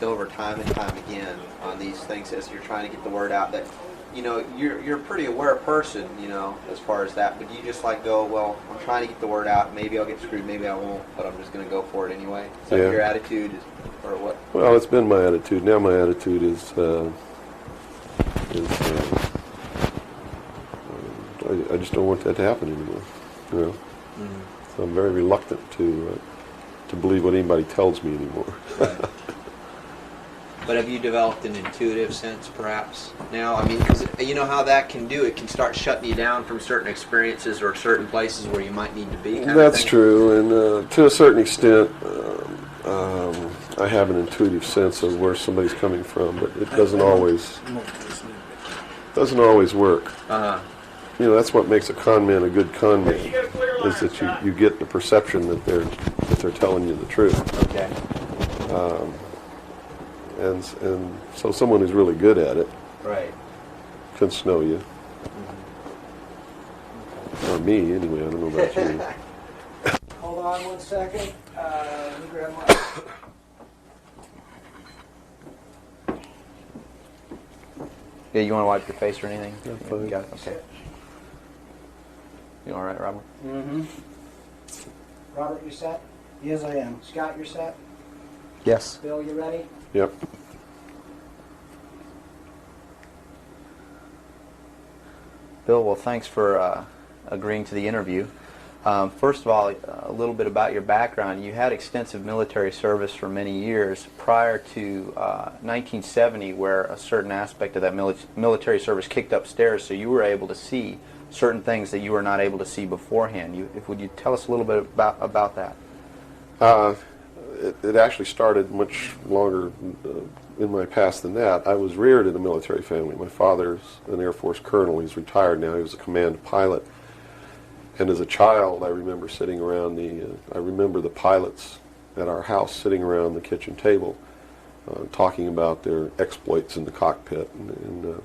over time and time again on these things as you're trying to get the word out that, you know, you're a pretty aware person, you know, as far as that, but you just like go, well, I'm trying to get the word out, maybe I'll get screwed, maybe I won't, but I'm just going to go for it anyway. Is that your attitude, or what? Well, it's been my attitude. Now my attitude is I just don't want that to happen anymore, you know. So I'm very reluctant to believe what anybody tells me anymore. Right. But have you developed an intuitive sense, perhaps, now? I mean, because you know how that can do. It can start shutting you down from certain experiences or certain places where you might need to be. That's true, and to a certain extent, I have an intuitive sense of where somebody's coming from, but it doesn't always work. You know, that's what makes a con man a good con man, is that you get the perception that they're telling you the truth. Okay. And so someone who's really good at it, right, can snow you. Or me, anyway. I don't know about you. Hold on 1 second. Let me grab my... Yeah, you want to wipe your face or anything? Yeah, fine. You got it? Okay. You all right, Robert? Mm-hmm. Robert, you set? Yes, I am. Scott, you're set? Yes. Bill, you ready? Yep. Bill, well, thanks for agreeing to the interview. First of all, a little bit about your background. You had extensive military service for many years prior to 1970, where a certain aspect of that military service kicked upstairs, so you were able to see certain things that you were not able to see beforehand. Would you tell us a little bit about that? It actually started much longer in my past than that. I was reared in a military family. My father's an Air Force colonel. He's retired now. He was a command pilot. And as a child, I remember sitting around I remember the pilots at our house sitting around the kitchen table talking about their exploits in the cockpit and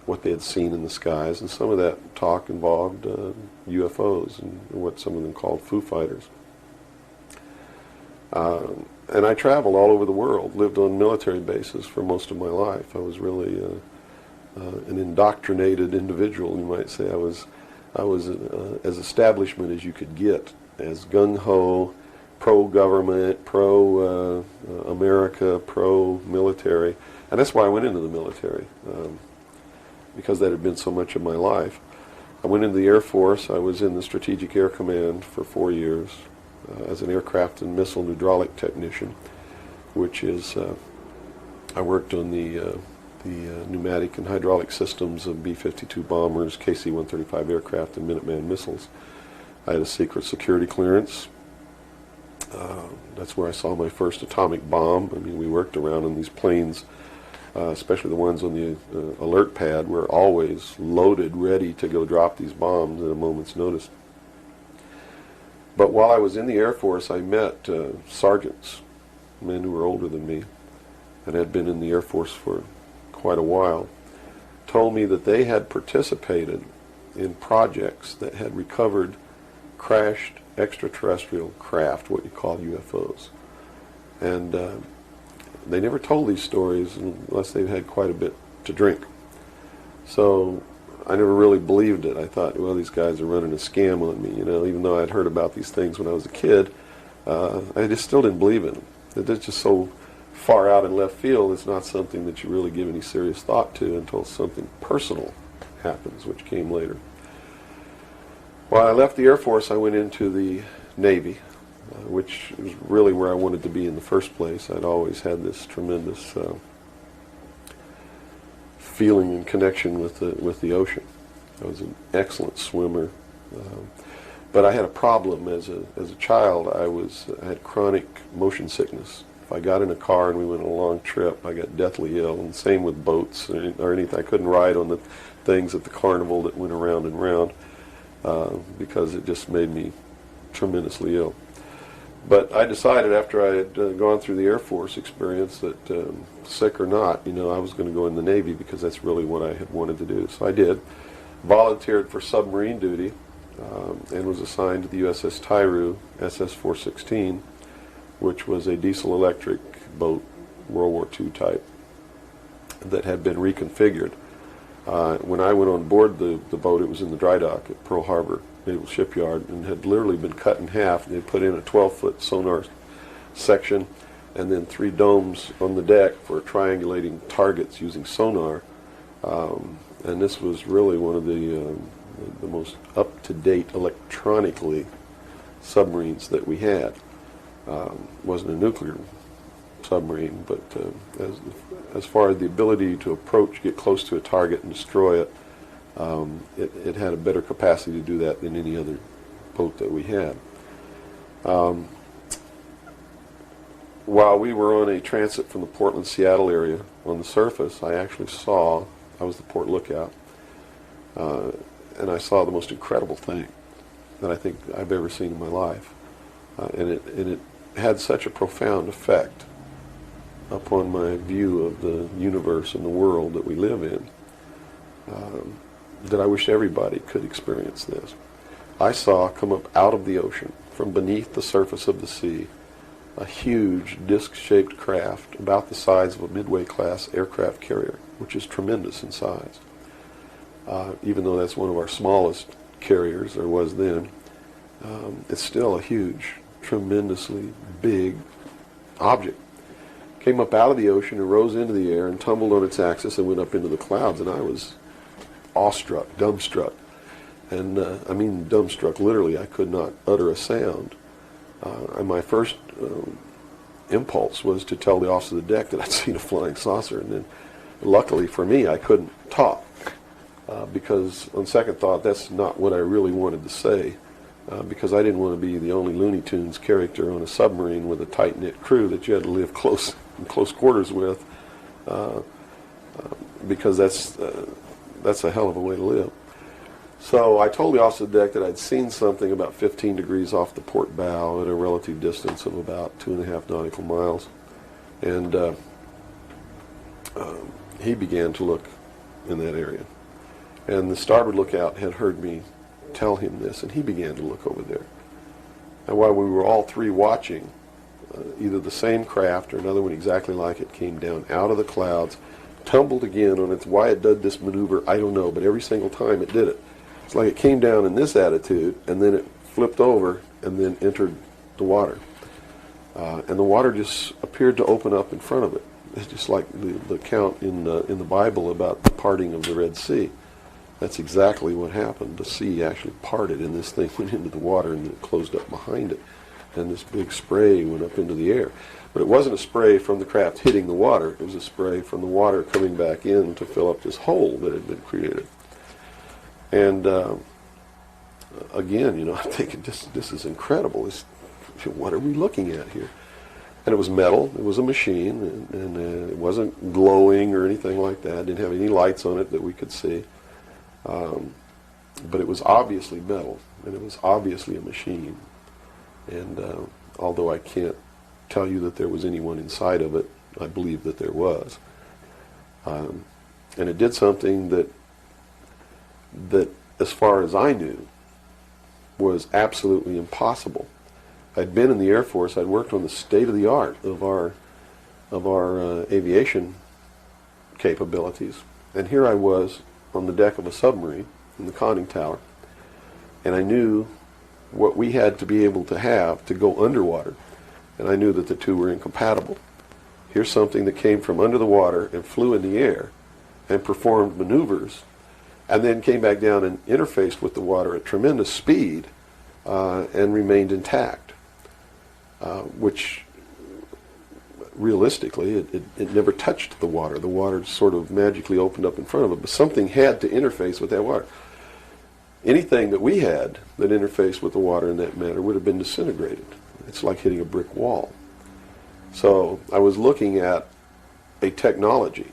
what they had seen in the skies. And some of that talk involved UFOs and what some of them called Foo Fighters. And I traveled all over the world, lived on military bases for most of my life. I was really an indoctrinated individual, you might say. I was as establishment as you could get, as gung-ho, pro-government, pro-America, pro-military. And that's why I went into the military, because that had been so much of my life. I went into the Air Force. I was in the Strategic Air Command for 4 years as an aircraft and missile hydraulic technician, which is, I worked on the pneumatic and hydraulic systems of B-52 bombers, KC-135 aircraft, and Minuteman missiles. I had a secret security clearance. That's where I saw my first atomic bomb. I mean, we worked around on these planes, especially the ones on the alert pad, were always loaded, ready to go drop these bombs at a moment's notice. But while I was in the Air Force, I met sergeants, men who were older than me, and had been in the Air Force for quite a while, told me that they had participated in projects that had recovered crashed extraterrestrial craft, what you call UFOs. And they never told these stories unless they've had quite a bit to drink. So I never really believed it. I thought, well, these guys are running a scam on me, you know, even though I'd heard about these things when I was a kid. I just still didn't believe in them. They're just so far out in left field. It's not something that you really give any serious thought to until something personal happens, which came later. While I left the Air Force, I went into the Navy, which is really where I wanted to be in the first place. I'd always had this tremendous feeling and connection with the ocean. I was an excellent swimmer, but I had a problem as a child. I had chronic motion sickness. If I got in a car and we went on a long trip, I got deathly ill. And same with boats or anything. I couldn't ride on the things at the carnival that went around and round because it just made me tremendously ill. But I decided after I had gone through the Air Force experience that, sick or not, you know, I was going to go in the Navy because that's really what I had wanted to do. So I did. Volunteered for submarine duty and was assigned to the USS Tyru SS-416, which was a diesel-electric boat World War II type, that had been reconfigured. When I went on board the boat, it was in the dry dock at Pearl Harbor Naval Shipyard, and had literally been cut in half. They put in a 12-foot sonar section and then 3 domes on the deck for triangulating targets using sonar. And this was really one of the most up-to-date electronically submarines that we had. Wasn't a nuclear submarine, but as far as the ability to approach, get close to a target and destroy it, it had a better capacity to do that than any other boat that we had. While we were on a transit from the Portland-Seattle area on the surface, I actually saw, I was the port lookout, and I saw the most incredible thing that I think I've ever seen in my life. And it had such a profound effect upon my view of the universe and the world that we live in, that I wish everybody could experience this. I saw come up out of the ocean, from beneath the surface of the sea, a huge disc-shaped craft about the size of a Midway-class aircraft carrier, which is tremendous in size. Even though that's one of our smallest carriers, or was then, it's still a huge, tremendously big object. Came up out of the ocean and rose into the air and tumbled on its axis and went up into the clouds, and I was awestruck, dumbstruck. And I mean dumbstruck, literally. I could not utter a sound. And my first impulse was to tell the officer of the deck that I'd seen a flying saucer, and then luckily for me I couldn't talk, because on second thought that's not what I really wanted to say, because I didn't want to be the only Looney Tunes character on a submarine with a tight-knit crew that you had to live in close quarters with, because that's a hell of a way to live. So I told the officer of the deck that I'd seen something about 15 degrees off the port bow at a relative distance of about 2.5 nautical miles. And he began to look in that area. And the starboard lookout had heard me tell him this, and he began to look over there. And while we were all three watching, either the same craft or another one exactly like it came down out of the clouds, tumbled again on its, why it did this maneuver, I don't know, but every single time it did it. It's like it came down in this attitude, and then it flipped over, and then entered the water. And the water just appeared to open up in front of it. It's just like the account in the Bible about the parting of the Red Sea. That's exactly what happened. The sea actually parted, and this thing went into the water, and it closed up behind it. And this big spray went up into the air. But it wasn't a spray from the craft hitting the water. It was a spray from the water coming back in to fill up this hole that had been created. And again, I'm thinking, this is incredible. What are we looking at here? And it was metal. It was a machine, and it wasn't glowing or anything like that. It didn't have any lights on it that we could see. But it was obviously metal, and it was obviously a machine. And although I can't tell you that there was anyone inside of it, I believe that there was. And it did something that, as far as I knew, was absolutely impossible. I'd been in the Air Force. I'd worked on the state-of-the-art of our aviation capabilities. And here I was on the deck of a submarine in the conning tower, and I knew what we had to be able to have to go underwater, and I knew that the two were incompatible. Here's something that came from under the water and flew in the air and performed maneuvers, and then came back down and interfaced with the water at tremendous speed and remained intact, which realistically it never touched the water. The water sort of magically opened up in front of it, but something had to interface with that water. Anything that we had that interfaced with the water in that manner would have been disintegrated. It's like hitting a brick wall. So I was looking at a technology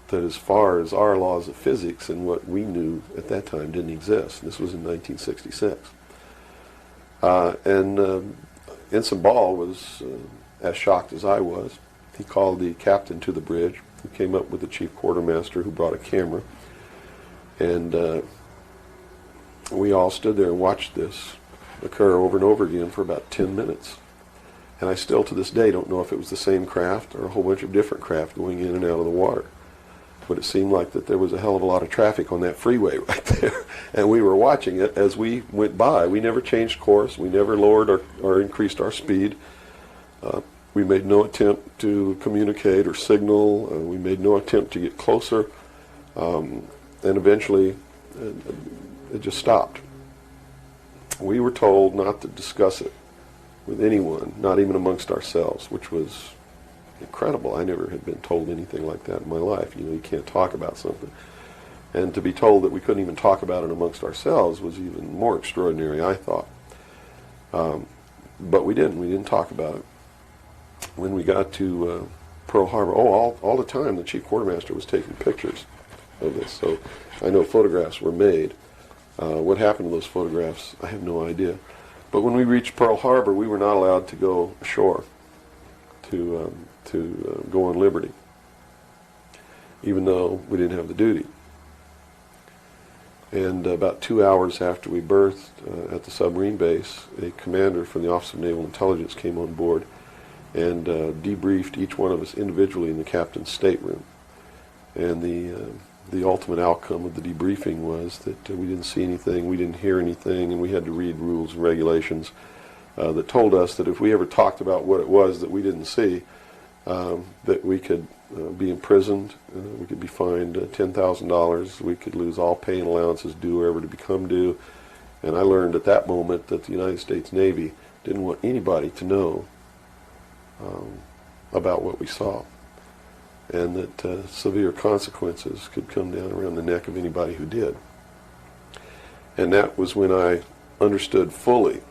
that, as far as our laws of physics and what we knew at that time, didn't exist. This was in 1966. And Ensign Ball was as shocked as I was. He called the captain to the bridge, who came up with the chief quartermaster, who brought a camera. And we all stood there and watched this occur over and over again for about 10 minutes. And I still to this day don't know if it was the same craft or a whole bunch of different craft going in and out of the water. But it seemed like that there was a hell of a lot of traffic on that freeway right there. And we were watching it as we went by. We never changed course. We never lowered or increased our speed. We made no attempt to communicate or signal. We made no attempt to get closer. And eventually, it just stopped. We were told not to discuss it with anyone, not even amongst ourselves, which was incredible. I never had been told anything like that in my life. You know, you can't talk about something. And to be told that we couldn't even talk about it amongst ourselves was even more extraordinary, I thought. But we didn't. We didn't talk about it. When we got to Pearl Harbor, all the time the chief quartermaster was taking pictures of this. So I know photographs were made. What happened to those photographs, I have no idea. But when we reached Pearl Harbor, we were not allowed to go ashore to go on liberty, even though we didn't have the duty. And about 2 hours after we berthed at the submarine base, a commander from the Office of Naval Intelligence came on board and debriefed each one of us individually in the captain's stateroom. And the ultimate outcome of the debriefing was that we didn't see anything, we didn't hear anything, and we had to read rules and regulations that told us that if we ever talked about what it was that we didn't see, that we could be imprisoned, we could be fined $10,000, we could lose all pay and allowances due or ever to become due. And I learned at that moment that the United States Navy didn't want anybody to know about what we saw, and that severe consequences could come down around the neck of anybody who did. And that was when I understood fully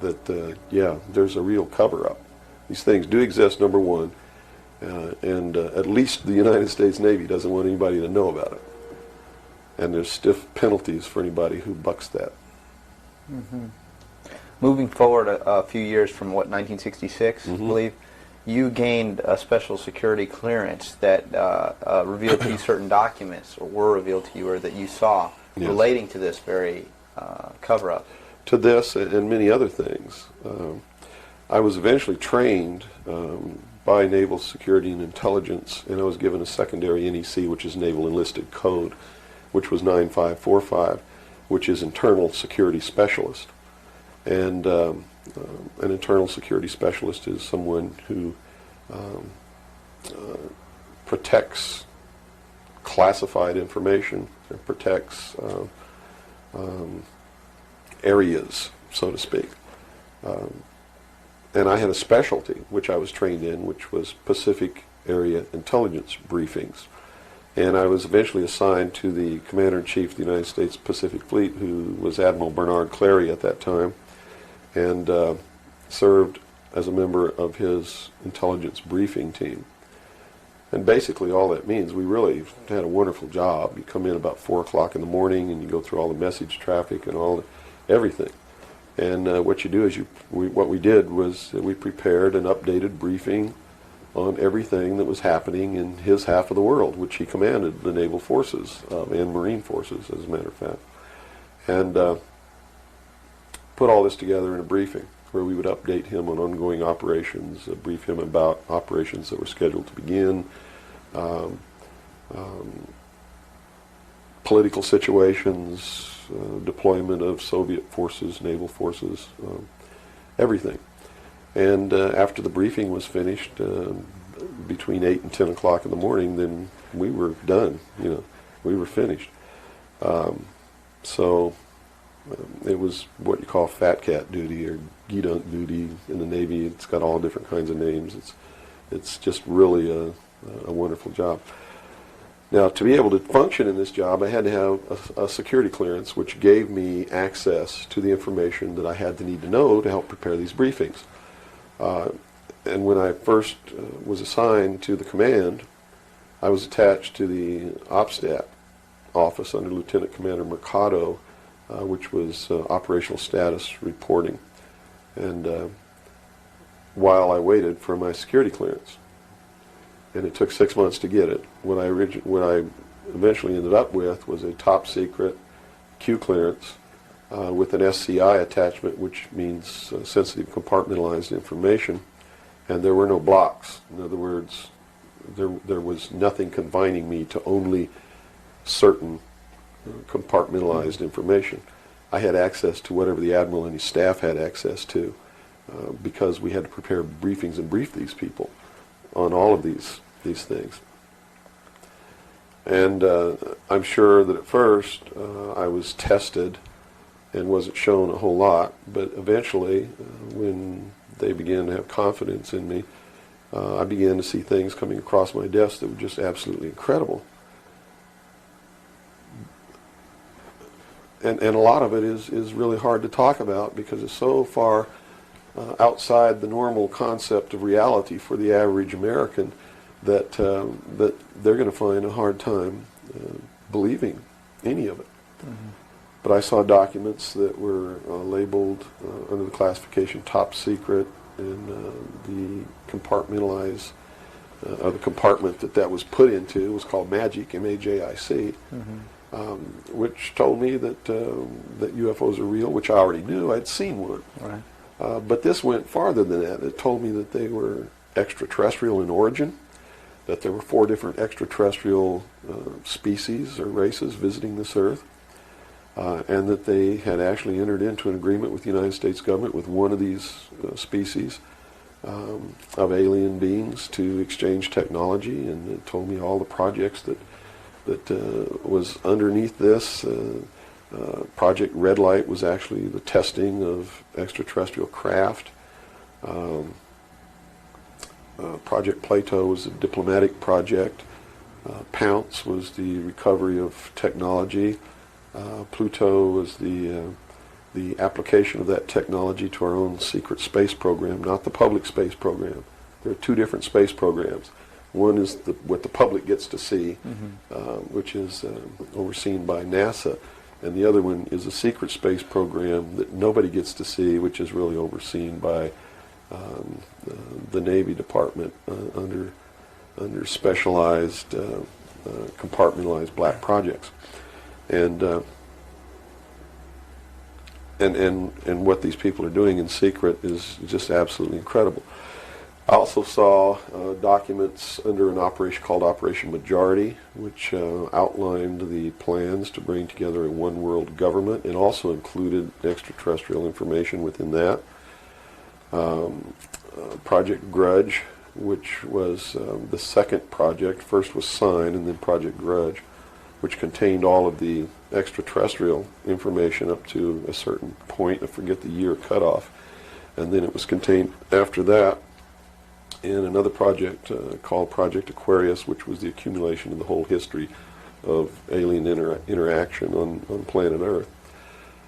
that, yeah, there's a real cover-up. These things do exist, number one, and at least the United States Navy doesn't want anybody to know about it. And there's stiff penalties for anybody who bucks that. Mm-hmm. Moving forward a few years from, 1966, I believe, you gained a special security clearance that revealed to you certain documents, or were revealed to you, or that you saw, yes, relating to this very cover-up. To this and many other things. I was eventually trained by Naval Security and Intelligence, and I was given a secondary NEC, which is Naval Enlisted Code, which was 9545, which is Internal Security Specialist. And an internal security specialist is someone who protects classified information, and protects areas, so to speak. And I had a specialty, which I was trained in, which was Pacific Area Intelligence Briefings. And I was eventually assigned to the Commander-in-Chief of the United States Pacific Fleet, who was Admiral Bernard Clary at that time, and served as a member of his intelligence briefing team. And basically all that means, we really had a wonderful job. You come in about 4 o'clock in the morning and you go through all the message traffic and everything. And what you do is what we did was that we prepared an updated briefing on everything that was happening in his half of the world, which he commanded the naval forces and marine forces, as a matter of fact. And put all this together in a briefing where we would update him on ongoing operations, brief him about operations that were scheduled to begin, political situations, deployment of Soviet forces, naval forces, everything. And after the briefing was finished, between 8 and 10 o'clock in the morning, then we were done, we were finished. So it was what you call fat cat duty or gedunk duty in the Navy. It's got all different kinds of names. It's just really a wonderful job. Now, to be able to function in this job, I had to have a security clearance, which gave me access to the information that I had to need to know to help prepare these briefings. And when I first was assigned to the command, I was attached to the OPSTAT office under Lieutenant Commander Mercado, which was operational status reporting. And while I waited for my security clearance, and it took 6 months to get it, what I eventually ended up with was a top secret Q clearance with an SCI attachment, which means sensitive compartmentalized information. and there were no blocks. In other words, there was nothing confining me to only certain compartmentalized information. I had access to whatever the admiral and his staff had access to, because we had to prepare briefings and brief these people on all of these things. And I'm sure that at first I was tested and wasn't shown a whole lot, but eventually, when they began to have confidence in me, I began to see things coming across my desk that were just absolutely incredible. And a lot of it is really hard to talk about because it's so far outside the normal concept of reality for the average American that they're going to find a hard time believing any of it. Mm-hmm. But I saw documents that were labeled under the classification top secret, and the compartmentalized, the compartment that was put into was called MAJIC, M-A-J-I-C, which told me that UFOs are real, which I already knew. I'd seen one. Right. But this went farther than that. It told me that they were extraterrestrial in origin, that there were 4 different extraterrestrial species or races visiting this Earth, and that they had actually entered into an agreement with the United States government with one of these species of alien beings to exchange technology, and it told me all the projects that was underneath this. Project Red Light was actually the testing of extraterrestrial craft. Project Plato was a diplomatic project. Pounce was the recovery of technology. Pluto was the application of that technology to our own secret space program, not the public space program. There are 2 different space programs. One is what the public gets to see, which is overseen by NASA, and the other one is a secret space program that nobody gets to see, which is really overseen by the Navy Department under specialized compartmentalized black projects. And what these people are doing in secret is just absolutely incredible. I also saw documents under an operation called Operation Majority, which outlined the plans to bring together a one-world government, and also included extraterrestrial information within that. Project Grudge, which was the second project. First was Sign, and then Project Grudge, which contained all of the extraterrestrial information up to a certain point. I forget the year cutoff. And then it was contained after that in another project called Project Aquarius, which was the accumulation of the whole history of alien interaction on planet Earth.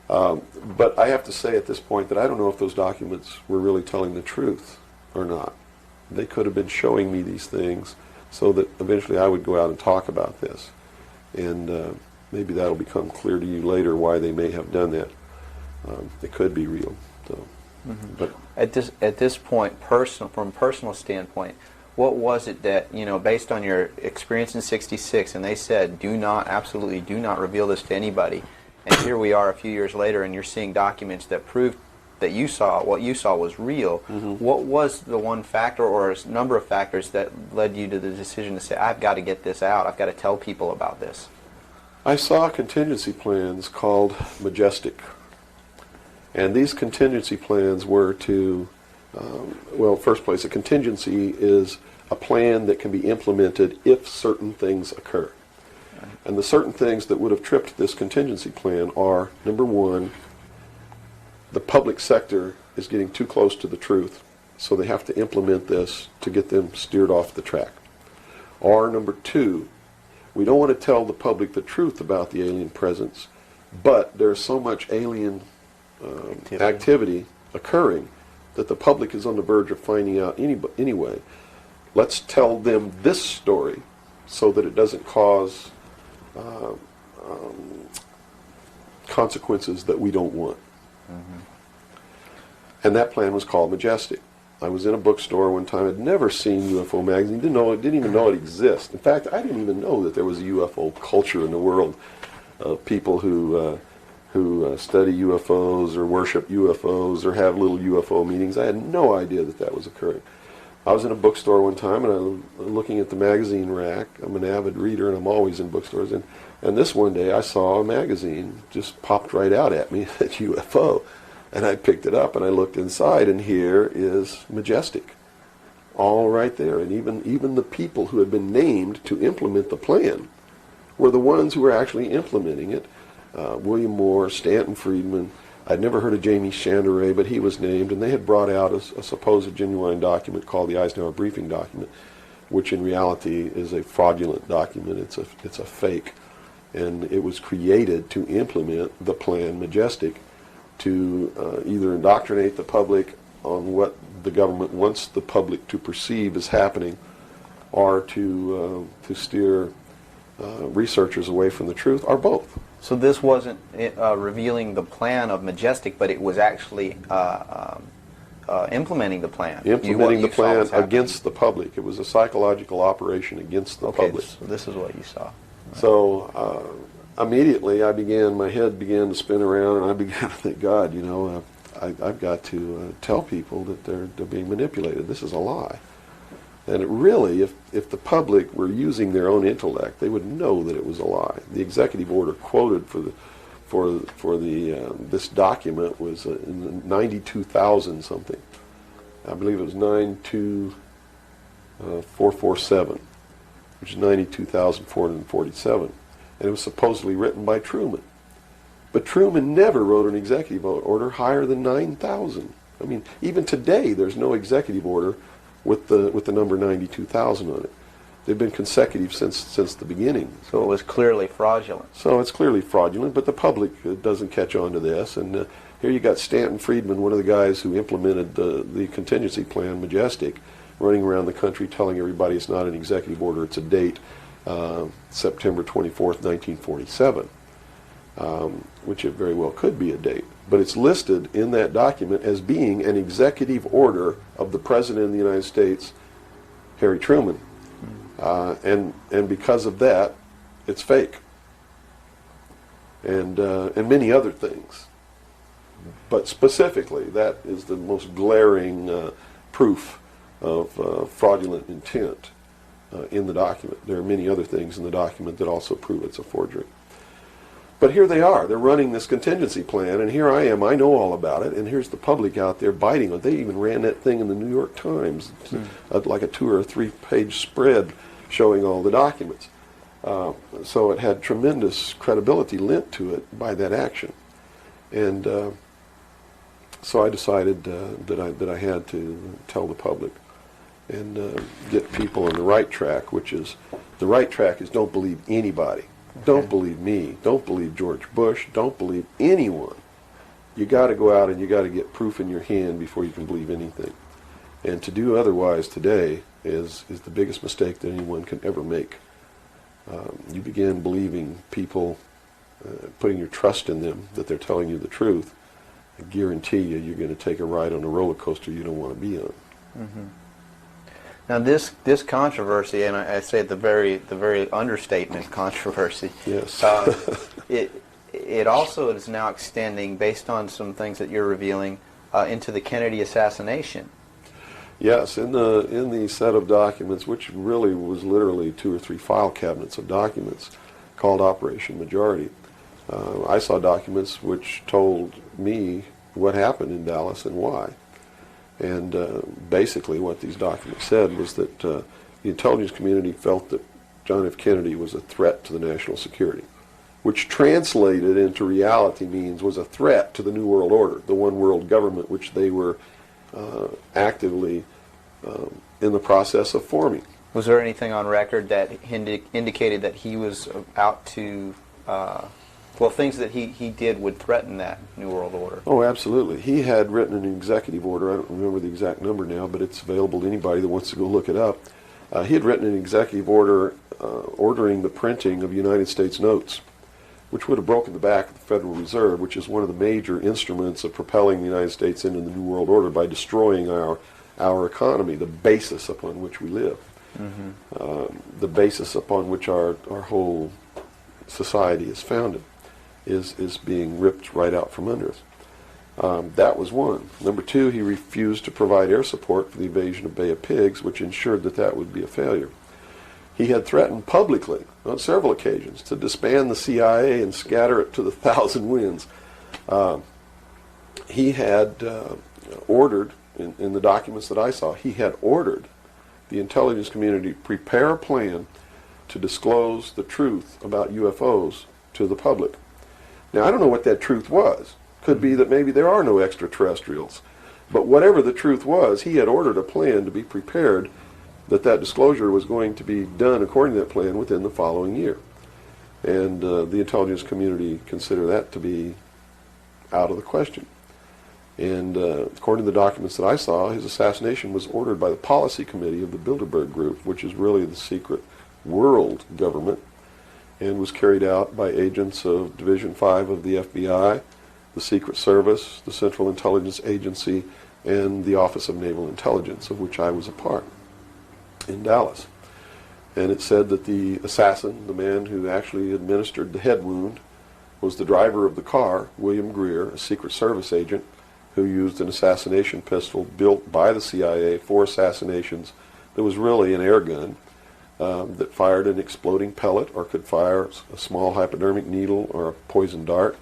But I have to say at this point that I don't know if those documents were really telling the truth or not. They could have been showing me these things so that eventually I would go out and talk about this. And maybe that'll become clear to you later why they may have done that. It could be real. So, but at this point, from a personal standpoint, what was it that, based on your experience in '66, and they said, absolutely do not reveal this to anybody, and here we are a few years later, and you're seeing documents that proved that what you saw was real. What was the one factor or a number of factors that led you to the decision to say, I've got to get this out, I've got to tell people about this? I saw contingency plans called Majestic. And these contingency plans were to, first place, a contingency is a plan that can be implemented if certain things occur. And the certain things that would have tripped this contingency plan are, number one, the public sector is getting too close to the truth, so they have to implement this to get them steered off the track. Or number two, we don't want to tell the public the truth about the alien presence, but there's so much alien activity occurring that the public is on the verge of finding out anyway. Let's tell them this story so that it doesn't cause consequences that we don't want. And that plan was called Majestic. I was in a bookstore one time. I'd never seen UFO magazine. Didn't even know it existed. In fact, I didn't even know that there was a UFO culture in the world of people who study UFOs or worship UFOs or have little UFO meetings. I had no idea that was occurring. I was in a bookstore one time, and I was looking at the magazine rack. I'm an avid reader, and I'm always in bookstores. And this one day, I saw a magazine just popped right out at me, at UFO. And I picked it up, and I looked inside, and here is Majestic, all right there. And even the people who had been named to implement the plan were the ones who were actually implementing it. William Moore, Stanton Friedman. I'd never heard of Jamie Chandray, but he was named, and they had brought out a supposed genuine document called the Eisenhower Briefing Document, which in reality is a fraudulent document. It's a fake, and it was created to implement the plan Majestic, to either indoctrinate the public on what the government wants the public to perceive as happening, or to steer researchers away from the truth, or both. So this wasn't revealing the plan of Majestic, but it was actually implementing the plan. Implementing the You saw what was plan happening. against the public. It was a psychological operation against the Okay, public. so this is what you saw. So immediately my head began to spin around, and I began to think, God, I've got to tell people that they're being manipulated. This is a lie. And it really, if the public were using their own intellect, they would know that it was a lie. The executive order quoted for this document was 92,000 something. I believe it was 92447, which is 92,447, and it was supposedly written by Truman. But Truman never wrote an executive order higher than 9,000. I mean, even today, there's no executive order with the number 92,000 on it. They've been consecutive since the beginning. So it was clearly fraudulent. So it's clearly fraudulent, but the public doesn't catch on to this. And here you got Stanton Friedman, one of the guys who implemented the contingency plan, Majestic, running around the country telling everybody it's not an executive order, it's a date, September 24th, 1947, which it very well could be a date. But it's listed in that document as being an executive order of the President of the United States, Harry Truman. And because of that, it's fake. And many other things. But specifically, that is the most glaring proof of fraudulent intent in the document. There are many other things in the document that also prove it's a forgery. But here they are. They're running this contingency plan, and here I am. I know all about it, and here's the public out there biting on it. They even ran that thing in the New York Times, like a 2 or 3 page spread showing all the documents. So it had tremendous credibility lent to it by that action. And so I decided that I had to tell the public and get people on the right track, which is, the right track is don't believe anybody. Okay. Don't believe me. Don't believe George Bush. Don't believe anyone. You got to go out and you got to get proof in your hand before you can believe anything. And to do otherwise today is the biggest mistake that anyone can ever make. You begin believing people, putting your trust in them, that they're telling you the truth. I guarantee you're going to take a ride on a roller coaster you don't want to be on. Mm-hmm. Now this controversy, and I say the very understatement controversy. Yes. It also is now extending, based on some things that you're revealing, into the Kennedy assassination. Yes, in the set of documents, which really was literally 2 or 3 file cabinets of documents, called Operation Majority, I saw documents which told me what happened in Dallas and why. And basically what these documents said was that the intelligence community felt that John F. Kennedy was a threat to the national security, which translated into reality means was a threat to the New World Order, the one world government which they were actively in the process of forming. Was there anything on record that indicated that he was out to, things that he did would threaten that New World Order? Oh, absolutely. He had written an executive order. I don't remember the exact number now, but it's available to anybody that wants to go look it up. He had written an executive order ordering the printing of United States notes, which would have broken the back of the Federal Reserve, which is one of the major instruments of propelling the United States into the New World Order by destroying our economy, the basis upon which we live, the basis upon which our whole society is founded, is being ripped right out from under us. That was one. Number two, he refused to provide air support for the invasion of Bay of Pigs, which ensured that that would be a failure. He had threatened publicly on several occasions to disband the CIA and scatter it to the thousand winds. He had ordered, in the documents that I saw, he had ordered the intelligence community prepare a plan to disclose the truth about UFOs to the public. Now, I don't know what that truth was. Could be that maybe there are no extraterrestrials. But whatever the truth was, he had ordered a plan to be prepared that that disclosure was going to be done according to that plan within the following year. And the intelligence community considered that to be out of the question. And according to the documents that I saw, his assassination was ordered by the policy committee of the Bilderberg Group, which is really the secret world government, and was carried out by agents of Division 5 of the FBI, the Secret Service, the Central Intelligence Agency, and the Office of Naval Intelligence, of which I was a part, in Dallas. And it said that the assassin, the man who actually administered the head wound, was the driver of the car, William Greer, a Secret Service agent, who used an assassination pistol built by the CIA for assassinations that was really an air gun that fired an exploding pellet or could fire a small hypodermic needle or a poison dart,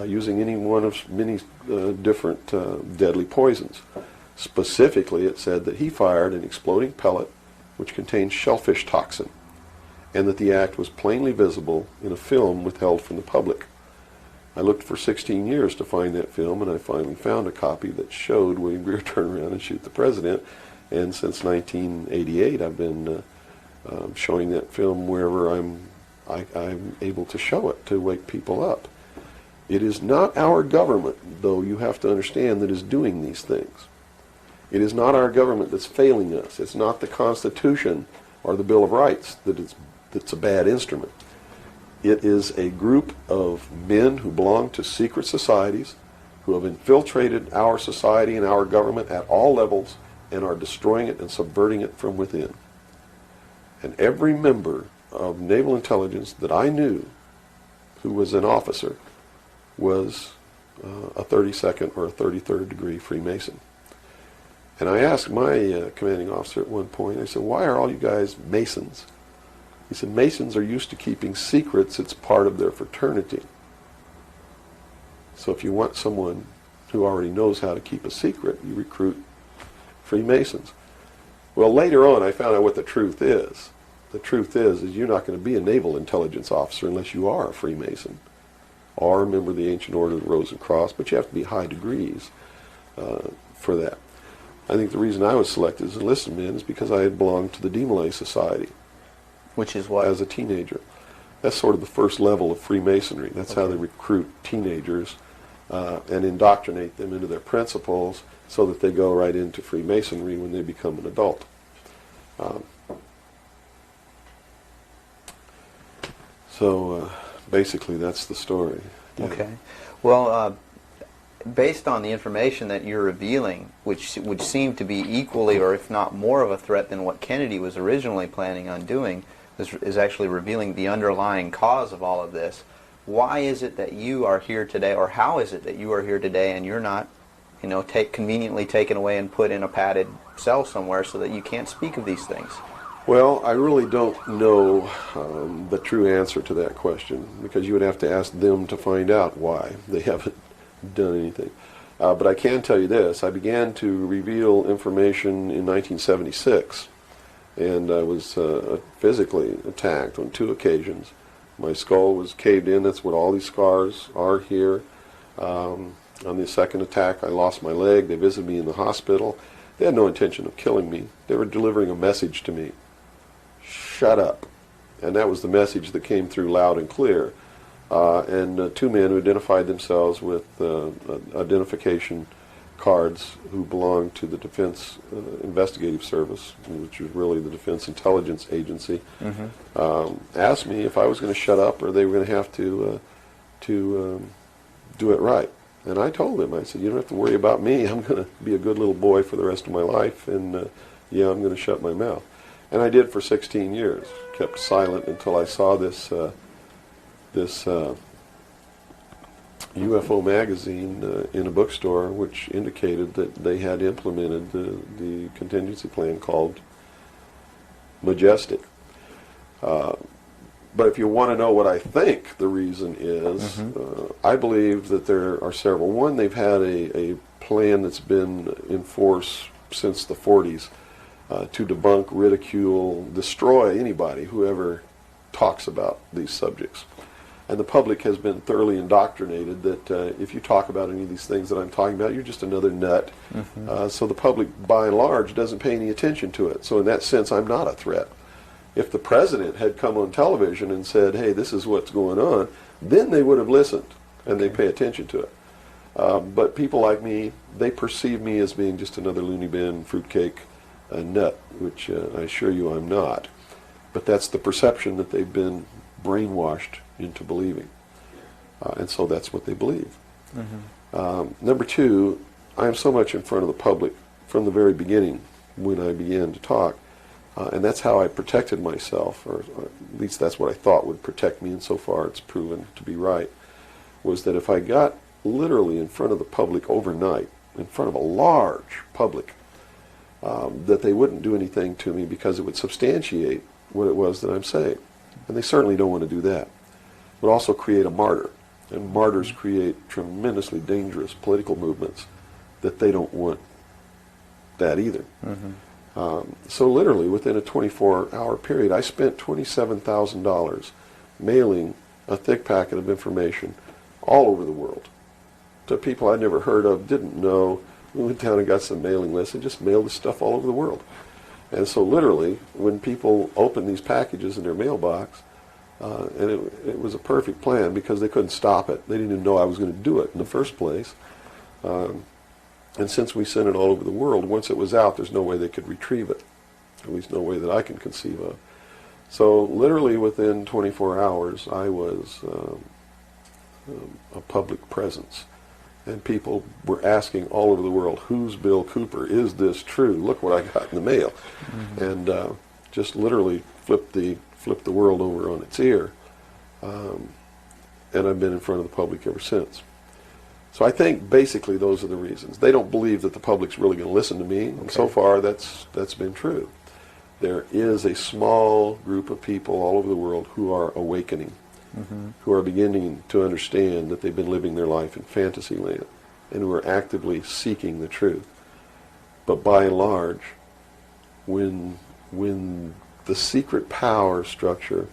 using any one of many different deadly poisons. Specifically, it said that he fired an exploding pellet which contained shellfish toxin, and that the act was plainly visible in a film withheld from the public. I looked for 16 years to find that film, and I finally found a copy that showed William Greer turn around and shoot the president. And since 1988, I've been showing that film wherever I'm able to show it to wake people up. It is not our government, though you have to understand, that is doing these things. It is not our government that's failing us. It's not the Constitution or the Bill of Rights that's a bad instrument. It is a group of men who belong to secret societies, who have infiltrated our society and our government at all levels and are destroying it and subverting it from within. And every member of naval intelligence that I knew who was an officer was a 32nd or a 33rd degree Freemason. And I asked my commanding officer at one point, I said, why are all you guys Masons? He said, Masons are used to keeping secrets. It's part of their fraternity. So if you want someone who already knows how to keep a secret, you recruit Freemasons. Well, later on, I found out what the truth is. The truth is you're not going to be a naval intelligence officer unless you are a Freemason or a member of the Ancient Order of the Rose and Cross, but you have to be high degrees for that. I think the reason I was selected as an enlisted man is because I had belonged to the Demolay Society. Which is what? As a teenager. That's sort of the first level of Freemasonry. That's how they recruit teenagers and indoctrinate them into their principles so that they go right into Freemasonry when they become an adult. So basically that's the story. Yeah. Okay. Well, based on the information that you're revealing, which would seem to be equally or if not more of a threat than what Kennedy was originally planning on doing, is actually revealing the underlying cause of all of this. Why is it that you are here today, or how is it that you are here today and you're not, conveniently taken away and put in a padded cell somewhere so that you can't speak of these things? Well, I really don't know the true answer to that question, because you would have to ask them to find out why they haven't done anything. But I can tell you this. I began to reveal information in 1976, and I was physically attacked on 2 occasions. My skull was caved in. That's what all these scars are here. On the second attack, I lost my leg. They visited me in the hospital. They had no intention of killing me. They were delivering a message to me. Shut up. And that was the message that came through loud and clear. And 2 men who identified themselves with identification cards who belonged to the Defense Investigative Service, which was really the Defense Intelligence Agency, asked me if I was going to shut up or they were going to have to do it right. And I told them, I said, you don't have to worry about me. I'm going to be a good little boy for the rest of my life, and yeah, I'm going to shut my mouth. And I did for 16 years, kept silent until I saw this UFO magazine in a bookstore, which indicated that they had implemented the contingency plan called Majestic. But if you want to know what I think the reason is, I believe that there are several. One, they've had a plan that's been in force since the 40s to debunk, ridicule, destroy anybody who ever talks about these subjects. And the public has been thoroughly indoctrinated that if you talk about any of these things that I'm talking about, you're just another nut. So the public, by and large, doesn't pay any attention to it. So in that sense, I'm not a threat. If the president had come on television and said, hey, this is what's going on, then they would have listened and they pay attention to it. But people like me, they perceive me as being just another loony bin, fruitcake, nut, which I assure you I'm not. But that's the perception that they've been brainwashed into believing. And so that's what they believe. Number two, I am so much in front of the public from the very beginning when I began to talk. And that's how I protected myself, or at least that's what I thought would protect me, and so far it's proven to be right, was that if I got literally in front of the public overnight, in front of a large public, that they wouldn't do anything to me because it would substantiate what it was that I'm saying. And they certainly don't want to do that. It would also create a martyr, and martyrs create tremendously dangerous political movements that they don't want that either. So literally within a 24-hour period, I spent $27,000 mailing a thick packet of information all over the world to people I'd never heard of, didn't know. We went down and got some mailing lists and just mailed this stuff all over the world. And so literally, when people opened these packages in their mailbox, and it was a perfect plan because they couldn't stop it. They didn't even know I was going to do it in the first place. And since we sent it all over the world, once it was out, there's no way they could retrieve it. At least no way that I can conceive of. So literally within 24 hours, I was a public presence. And people were asking all over the world, who's Bill Cooper? Is this true? Look what I got in the mail. And just literally flipped the world over on its ear. And I've been in front of the public ever since. So I think basically those are the reasons. They don't believe that the public's really going to listen to me, and so far that's been true. There is a small group of people all over the world who are awakening, who are beginning to understand that they've been living their life in fantasy land, and who are actively seeking the truth. But by and large, when the secret power structure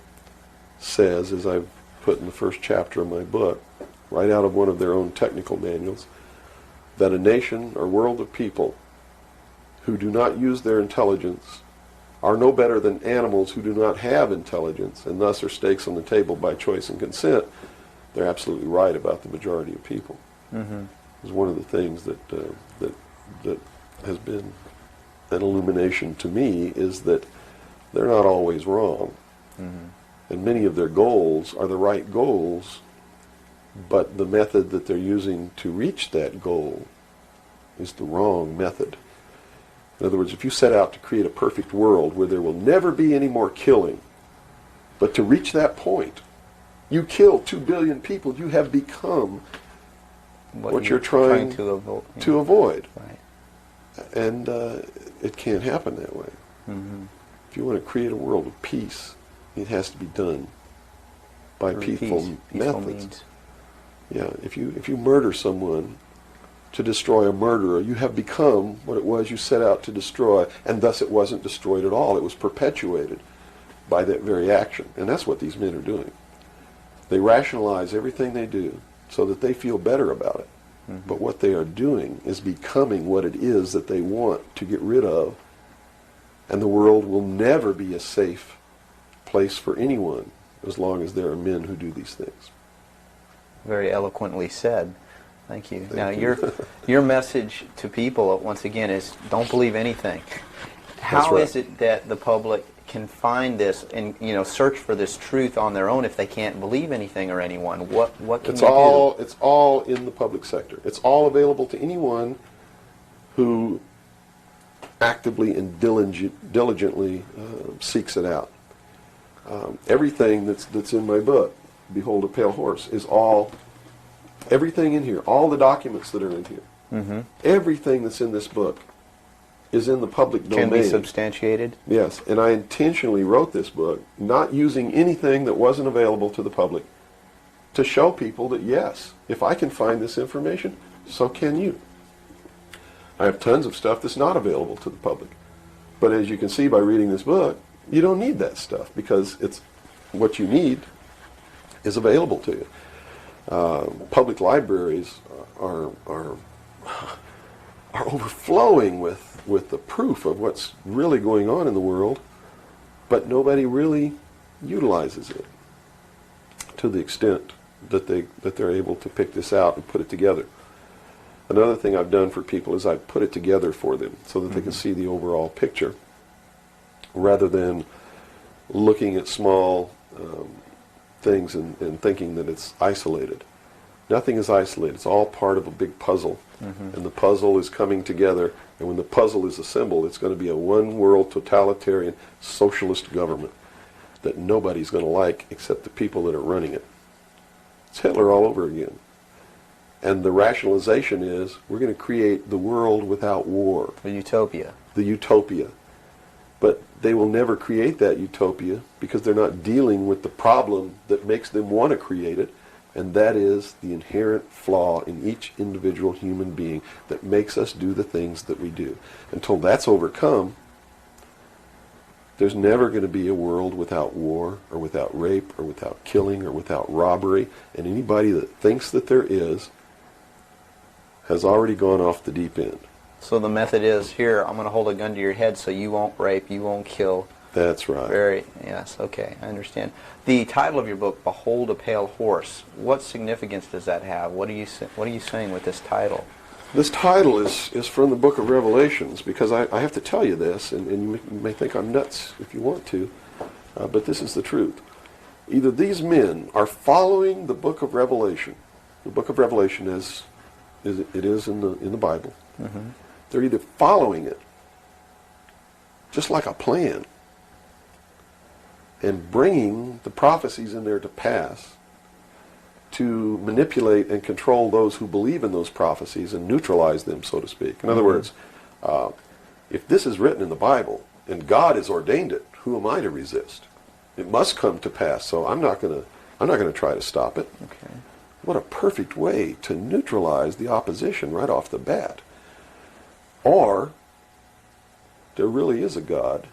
says, as I've put in the first chapter of my book, right out of one of their own technical manuals, that a nation or world of people who do not use their intelligence are no better than animals who do not have intelligence, and thus are stakes on the table by choice and consent, they're absolutely right about the majority of people. It's one of the things that has been an illumination to me, is that they're not always wrong. And many of their goals are the right goals, but the method that they're using to reach that goal is the wrong method. In other words, if you set out to create a perfect world where there will never be any more killing, but to reach that point, you kill 2 billion people, you have become what you're trying to avoid. Right. And it can't happen that way. If you want to create a world of peace, it has to be done by peaceful methods. Means. Yeah, if you murder someone to destroy a murderer, you have become what it was you set out to destroy, and thus it wasn't destroyed at all. It was perpetuated by that very action. And that's what these men are doing. They rationalize everything they do so that they feel better about it. But what they are doing is becoming what it is that they want to get rid of, and the world will never be a safe place for anyone as long as there are men who do these things. Very eloquently said. Thank you. Now, you. your message to people, once again, is don't believe anything. How right. is it that the public can find this and search for this truth on their own if they can't believe anything or anyone? What can you do? It's all in the public sector. It's all available to anyone who actively and diligently seeks it out. Everything that's in my book, Behold a Pale Horse, is all Everything in here, all the documents that are in here, everything that's in this book is in the public domain. Can be substantiated? Yes, and I intentionally wrote this book not using anything that wasn't available to the public to show people that, yes, if I can find this information, so can you. I have tons of stuff that's not available to the public. But as you can see by reading this book, you don't need that stuff because it's what you need is available to you. Public libraries are overflowing with the proof of what's really going on in the world, but nobody really utilizes it to the extent that they're able to pick this out and put it together. Another thing I've done for people is I've put it together for them so that they can see the overall picture rather than looking at small things and thinking that it's isolated. Nothing is isolated. It's all part of a big puzzle. And the puzzle is coming together, and when the puzzle is assembled, it's going to be a one-world totalitarian socialist government that nobody's going to like except the people that are running it. It's Hitler all over again. And the rationalization is we're going to create the world without war. A utopia. The utopia. But they will never create that utopia because they're not dealing with the problem that makes them want to create it, and that is the inherent flaw in each individual human being that makes us do the things that we do. Until that's overcome, there's never going to be a world without war or without rape or without killing or without robbery, and anybody that thinks that there is has already gone off the deep end. So the method is, here, I'm going to hold a gun to your head so you won't rape, you won't kill. That's right. Yes, okay, I understand. The title of your book, Behold a Pale Horse, what significance does that have? What are you saying with this title? This title is from the book of Revelations, because I have to tell you this, and you may think I'm nuts if you want to, but this is the truth. Either these men are following the book of Revelation. The book of Revelation is in the Bible. They're either following it, just like a plan, and bringing the prophecies in there to pass to manipulate and control those who believe in those prophecies and neutralize them, so to speak. In other words, if this is written in the Bible and God has ordained it, who am I to resist? It must come to pass, so I'm not going to try to stop it. Okay. What a perfect way to neutralize the opposition right off the bat. Or there really is a God,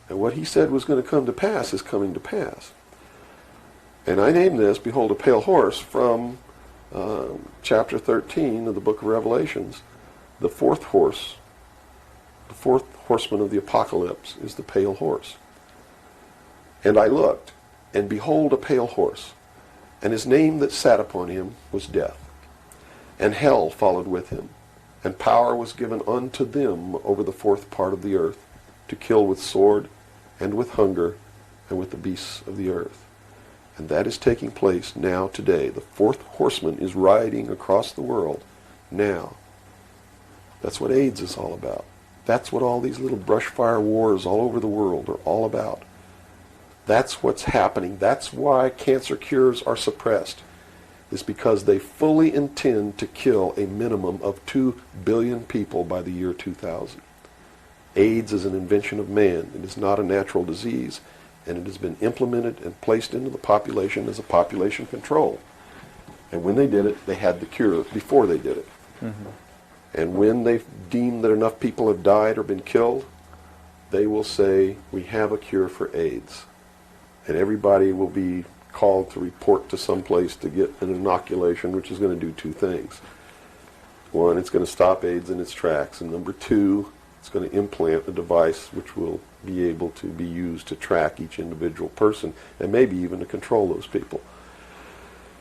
and what he said was going to come to pass is coming to pass. And I named this, Behold a Pale Horse, from chapter 13 of the book of Revelations. The fourth horse, the fourth horseman of the apocalypse is the pale horse. And I looked, and behold a pale horse, and his name that sat upon him was Death. And hell followed with him, and power was given unto them over the fourth part of the earth, to kill with sword, and with hunger, and with the beasts of the earth. And that is taking place now today. The fourth horseman is riding across the world now. That's what AIDS is all about. That's what all these little brush fire wars all over the world are all about. That's what's happening. That's why cancer cures are suppressed. Is because they fully intend to kill a minimum of 2 billion people by the year 2000. AIDS is an invention of man. It is not a natural disease, and it has been implemented and placed into the population as a population control. And when they did it, they had the cure before they did it. And when they deem that enough people have died or been killed, they will say, we have a cure for AIDS. And everybody will be called to report to some place to get an inoculation, which is going to do two things. One, it's going to stop AIDS in its tracks. And number two, it's going to implant a device which will be able to be used to track each individual person and maybe even to control those people.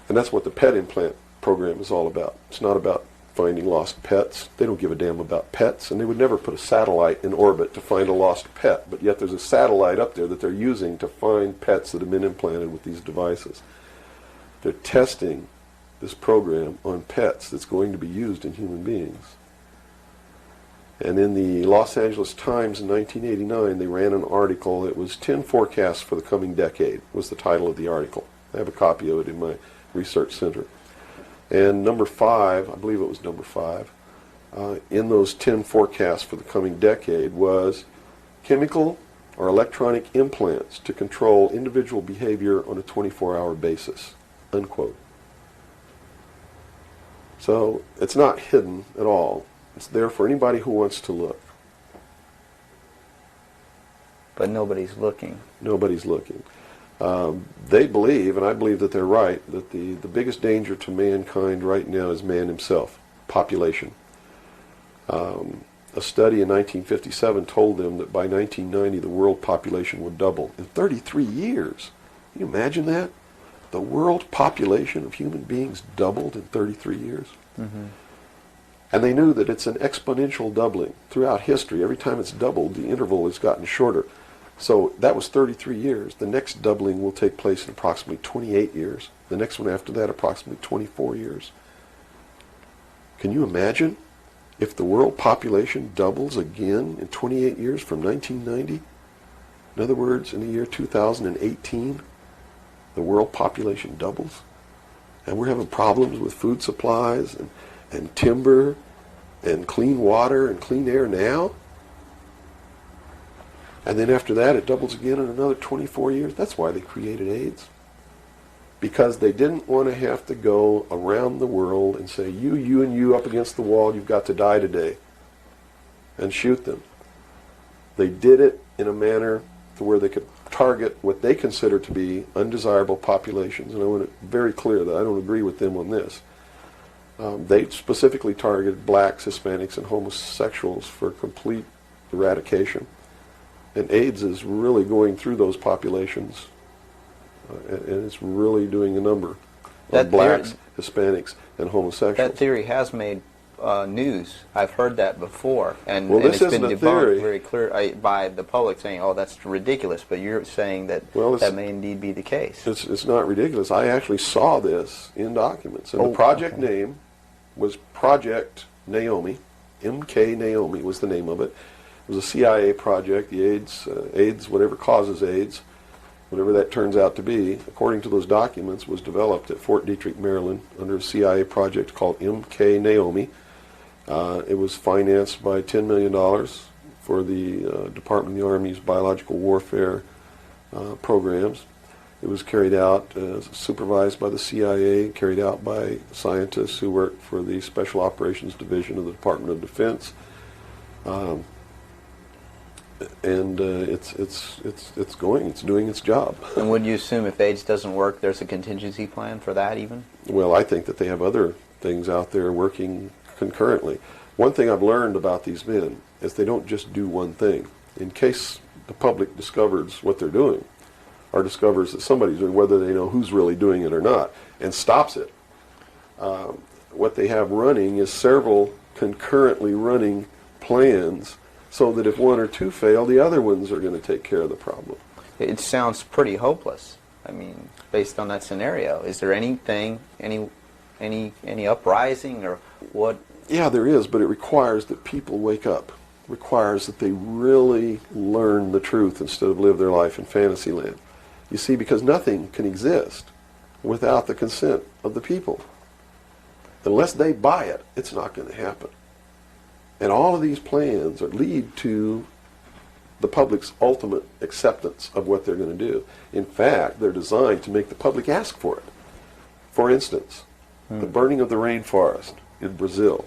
And that's what the pet implant program is all about. It's not about finding lost pets. They don't give a damn about pets, and they would never put a satellite in orbit to find a lost pet, but yet there's a satellite up there that they're using to find pets that have been implanted with these devices. They're testing this program on pets that's going to be used in human beings. And in the Los Angeles Times in 1989, they ran an article. It was 10 forecasts for the coming decade, was the title of the article. I have a copy of it in my research center. And number 5, I believe it was number 5, in those 10 forecasts for the coming decade was chemical or electronic implants to control individual behavior on a 24-hour basis, unquote. So it's not hidden at all. It's there for anybody who wants to look. But nobody's looking. Nobody's looking. They believe, and I believe that they're right, that the biggest danger to mankind right now is man himself, population. A study in 1957 told them that by 1990 the world population would double in 33 years. Can you imagine that? The world population of human beings doubled in 33 years. Mm-hmm. And they knew that it's an exponential doubling. Throughout history, every time it's doubled, the interval has gotten shorter. So that was 33 years. The next doubling will take place in approximately 28 years. The next one after that, approximately 24 years. Can you imagine if the world population doubles again in 28 years from 1990? In other words, in the year 2018, the world population doubles. And we're having problems with food supplies and timber and clean water and clean air now. And then after that, it doubles again in another 24 years. That's why they created AIDS. Because they didn't want to have to go around the world and say, you, and you up against the wall, you've got to die today. And shoot them. They did it in a manner to where they could target what they consider to be undesirable populations. And I want it very clear that I don't agree with them on this. They specifically targeted blacks, Hispanics, and homosexuals for complete eradication. And AIDS is really going through those populations, and it's really doing a number on blacks, Hispanics, and homosexuals. That theory has made news. I've heard that before, and, well, and this it's been isn't a debunked theory. very clear by the public, saying, "Oh, that's ridiculous." But you're saying that that may indeed be the case. It's not ridiculous. I actually saw this in documents, and the project name was Project Naomi. MK Naomi was the name of it. It was a CIA project. The AIDS, whatever causes AIDS, whatever that turns out to be, according to those documents, was developed at Fort Detrick, Maryland, under a CIA project called MK Naomi. It was financed by $10 million for the Department of the Army's biological warfare programs. It was carried out, supervised by the CIA, carried out by scientists who worked for the Special Operations Division of the Department of Defense. And it's doing its job. And would you assume if AIDS doesn't work, there's a contingency plan for that even? Well, I think that they have other things out there working concurrently. One thing I've learned about these men is they don't just do one thing. In case the public discovers what they're doing, or discovers that somebody's doing, whether they know who's really doing it or not, and stops it, what they have running is several concurrently running plans, so that if one or two fail, the other ones are going to take care of the problem. It sounds pretty hopeless. I mean, based on that scenario, is there anything, any uprising or what? Yeah, there is, but it requires that people wake up. It requires that they really learn the truth instead of live their life in fantasy land. You see, because nothing can exist without the consent of the people. Unless they buy it, it's not going to happen. And all of these plans lead to the public's ultimate acceptance of what they're going to do. In fact, they're designed to make the public ask for it. For instance, the burning of the rainforest in Brazil.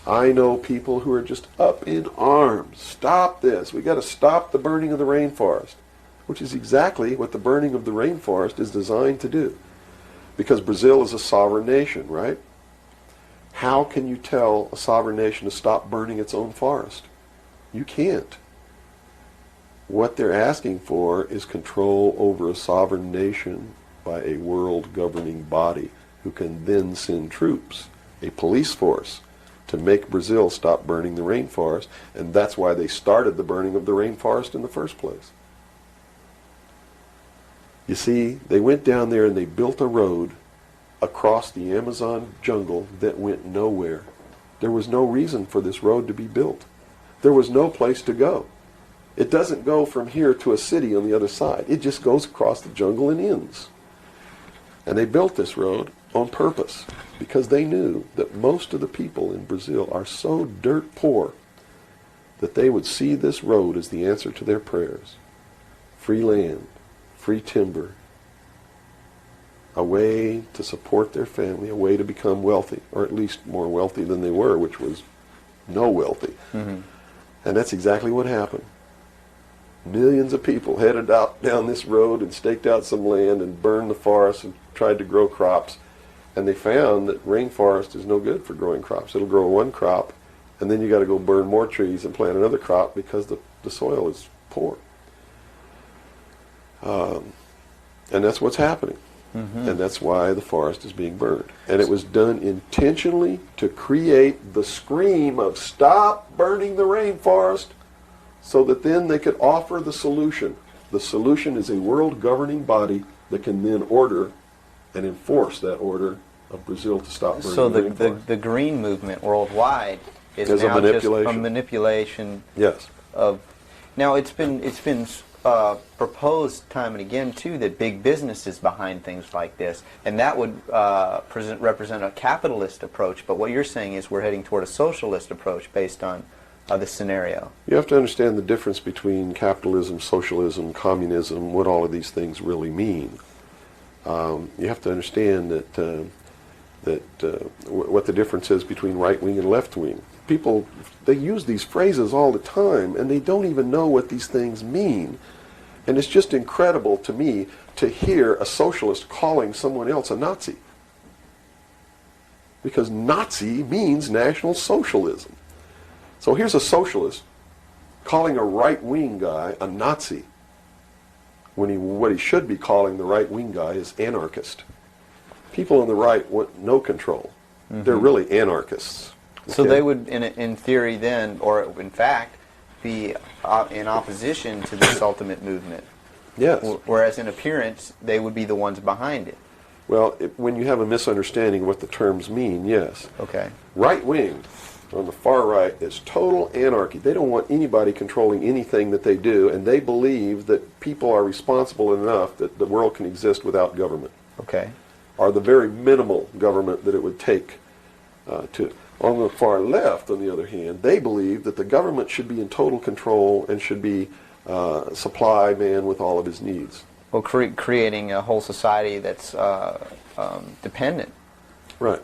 I know people who are just up in arms. Stop this. We've got to stop the burning of the rainforest, which is exactly what the burning of the rainforest is designed to do. Because Brazil is a sovereign nation, right? How can you tell a sovereign nation to stop burning its own forest? You can't. What they're asking for is control over a sovereign nation by a world governing body who can then send troops, a police force, to make Brazil stop burning the rainforest, and that's why they started the burning of the rainforest in the first place. You see, they went down there and they built a road across the Amazon jungle that went nowhere. There was no reason for this road to be built. There was no place to go. It doesn't go from here to a city on the other side. It just goes across the jungle and ends. And they built this road, on purpose because they knew that most of the people in Brazil are so dirt poor that they would see this road as the answer to their prayers. Free land, free timber, a way to support their family, a way to become wealthy, or at least more wealthy than they were, which was no wealthy. Mm-hmm. And that's exactly what happened. Millions of people headed out down this road and staked out some land and burned the forest and tried to grow crops. And they found that rainforest is no good for growing crops. It'll grow one crop, and then you got to go burn more trees and plant another crop because the soil is poor. And that's what's happening. Mm-hmm. And that's why the forest is being burned. And it was done intentionally to create the scream of stop burning the rainforest so that then they could offer the solution. The solution is a world governing body that can then order and enforce that order of Brazil to stop burning So the the rainforest. green movement worldwide is Is a now just manipulation. a manipulation Yes. of. Now it's been proposed time and again too that big business is behind things like this, and that would represent a capitalist approach. But what you're saying is we're heading toward a socialist approach based on this scenario. You have to understand the difference between capitalism, socialism, communism, what all of these things really mean. You have to understand that what the difference is between right wing and left wing. People, they use these phrases all the time, and they don't even know what these things mean. And it's just incredible to me to hear a socialist calling someone else a Nazi. Because Nazi means National Socialism. So here's a socialist calling a right-wing guy a Nazi, when what he should be calling the right-wing guy is anarchist. People on the right want no control. Mm-hmm. They're really anarchists. So Okay? they would, in theory, then, or in fact, be in opposition to this ultimate movement. Yes. Whereas in appearance, they would be the ones behind it. Well, when you have a misunderstanding of what the terms mean, yes. Okay. Right wing on the far right is total anarchy. They don't want anybody controlling anything that they do, and they believe that people are responsible enough that the world can exist without government, Okay. or the very minimal government that it would take to. On the far left, on the other hand, they believe that the government should be in total control and should be supply man with all of his needs. Well, creating a whole society that's dependent. Right.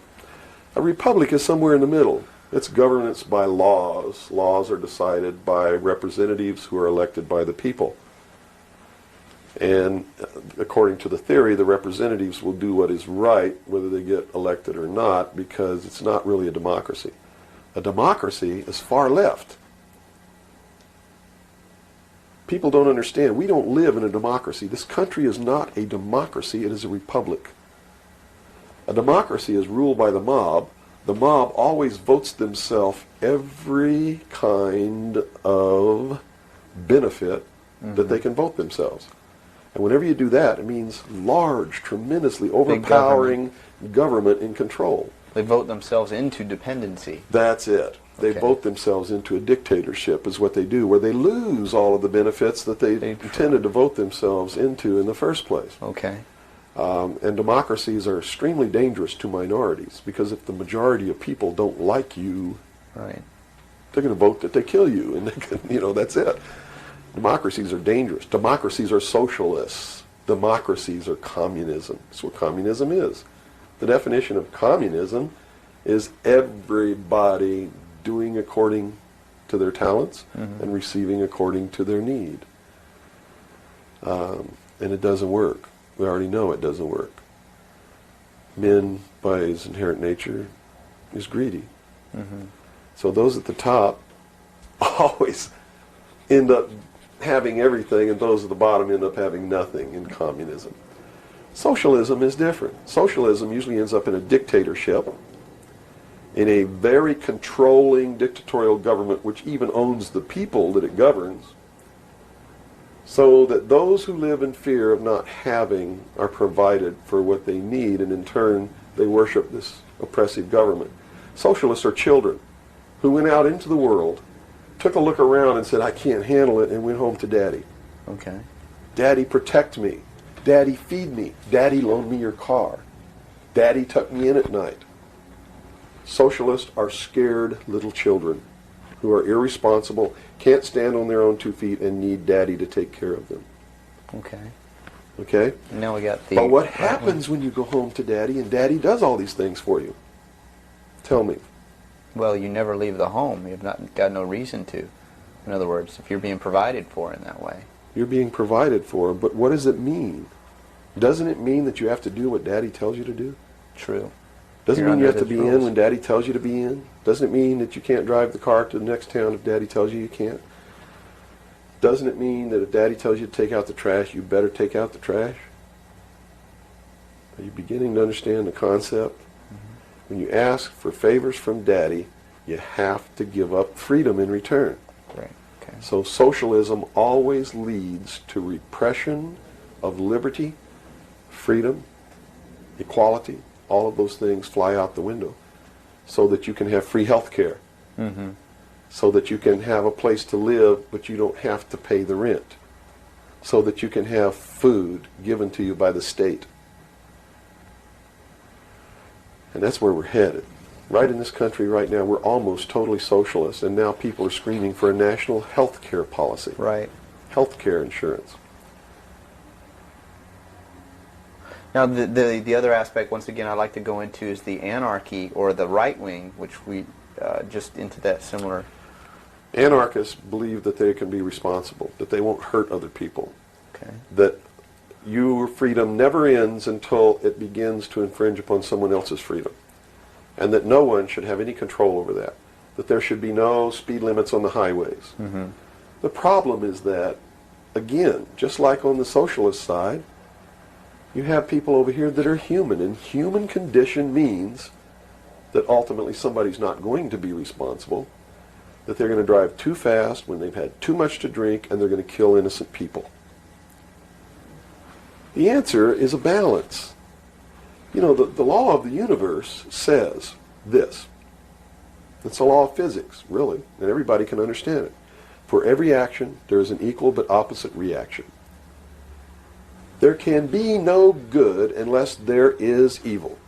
A republic is somewhere in the middle. It's governance by laws. Laws are decided by representatives who are elected by the people. And according to the theory, the representatives will do what is right, whether they get elected or not, because it's not really a democracy. A democracy is far left. People don't understand. We don't live in a democracy. This country is not a democracy. It is a republic. A democracy is ruled by the mob. The mob always votes themselves every kind of benefit that they can vote themselves. And whenever you do that, it means large, tremendously overpowering government in control. They vote themselves into dependency. That's it. They Okay. vote themselves into a dictatorship is what they do, where they lose all of the benefits that they intended to vote themselves into in the first place. Okay. And democracies are extremely dangerous to minorities, because if the majority of people don't like you, Right. they're going to vote that they kill you, and they can, that's it. Democracies are dangerous. Democracies are socialists. Democracies are communism. That's what communism is. The definition of communism is everybody doing according to their talents and receiving according to their need. And it doesn't work. We already know it doesn't work. Men, by his inherent nature, is greedy. So those at the top always end up having everything, and those at the bottom end up having nothing in communism. Socialism is different. Socialism usually ends up in a dictatorship, in a very controlling dictatorial government which even owns the people that it governs, so that those who live in fear of not having are provided for what they need, and in turn they worship this oppressive government. Socialists are children who went out into the world, took a look around and said, I can't handle it, and went home to Daddy. Okay. Daddy, protect me. Daddy, feed me. Daddy, loan me your car. Daddy tuck me in at night. Socialists are scared little children who are irresponsible, can't stand on their own 2 feet, and need Daddy to take care of them. Okay. Okay? Now we got the... But what happens when you go home to Daddy and Daddy does all these things for you? Tell me. Well, you never leave the home. You've not got no reason to. In other words, if you're being provided for in that way. You're being provided for, but what does it mean? Doesn't it mean that you have to do what Daddy tells you to do? True. Doesn't You're mean you under have to his be in rules. when Daddy tells you to be in. Doesn't it mean that you can't drive the car to the next town if Daddy tells you you can't. Doesn't it mean that if Daddy tells you to take out the trash, you better take out the trash? Are you beginning to understand the concept? When you ask for favors from Daddy, you have to give up freedom in return. Right. Okay. So socialism always leads to repression of liberty, freedom, equality. All of those things fly out the window so that you can have free health care, Mm-hmm. so that you can have a place to live but you don't have to pay the rent, so that you can have food given to you by the state. And that's where we're headed. Right in this country right now, we're almost totally socialist, and now people are screaming for a national health care policy, Right. health care insurance. Now, the other aspect, once again, I'd like to go into is the anarchy or the right wing, which we just into that similar. Anarchists believe that they can be responsible, that they won't hurt other people, Okay. that your freedom never ends until it begins to infringe upon someone else's freedom, and that no one should have any control over that there should be no speed limits on the highways. Mm-hmm. The problem is that, again, just like on the socialist side, you have people over here that are human, and human condition means that ultimately somebody's not going to be responsible, that they're going to drive too fast when they've had too much to drink, and they're going to kill innocent people. The answer is a balance. You know, the law of the universe says this. It's a law of physics, really, and everybody can understand it. For every action, there is an equal but opposite reaction. There can be no good unless there is evil.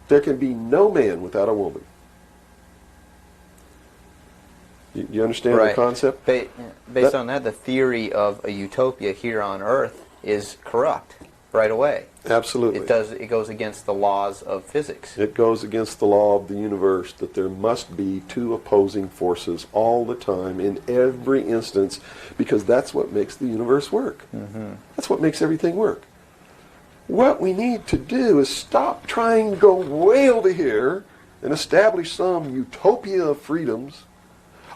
There can be no man without a woman. You understand Right. the concept? Based on that, the theory of a utopia here on Earth is corrupt right away. Absolutely. It goes against the laws of physics. It goes against the law of the universe that there must be two opposing forces all the time in every instance, because that's what makes the universe work. Mm-hmm. That's what makes everything work. What we need to do is stop trying to go way over here and establish some utopia of freedoms,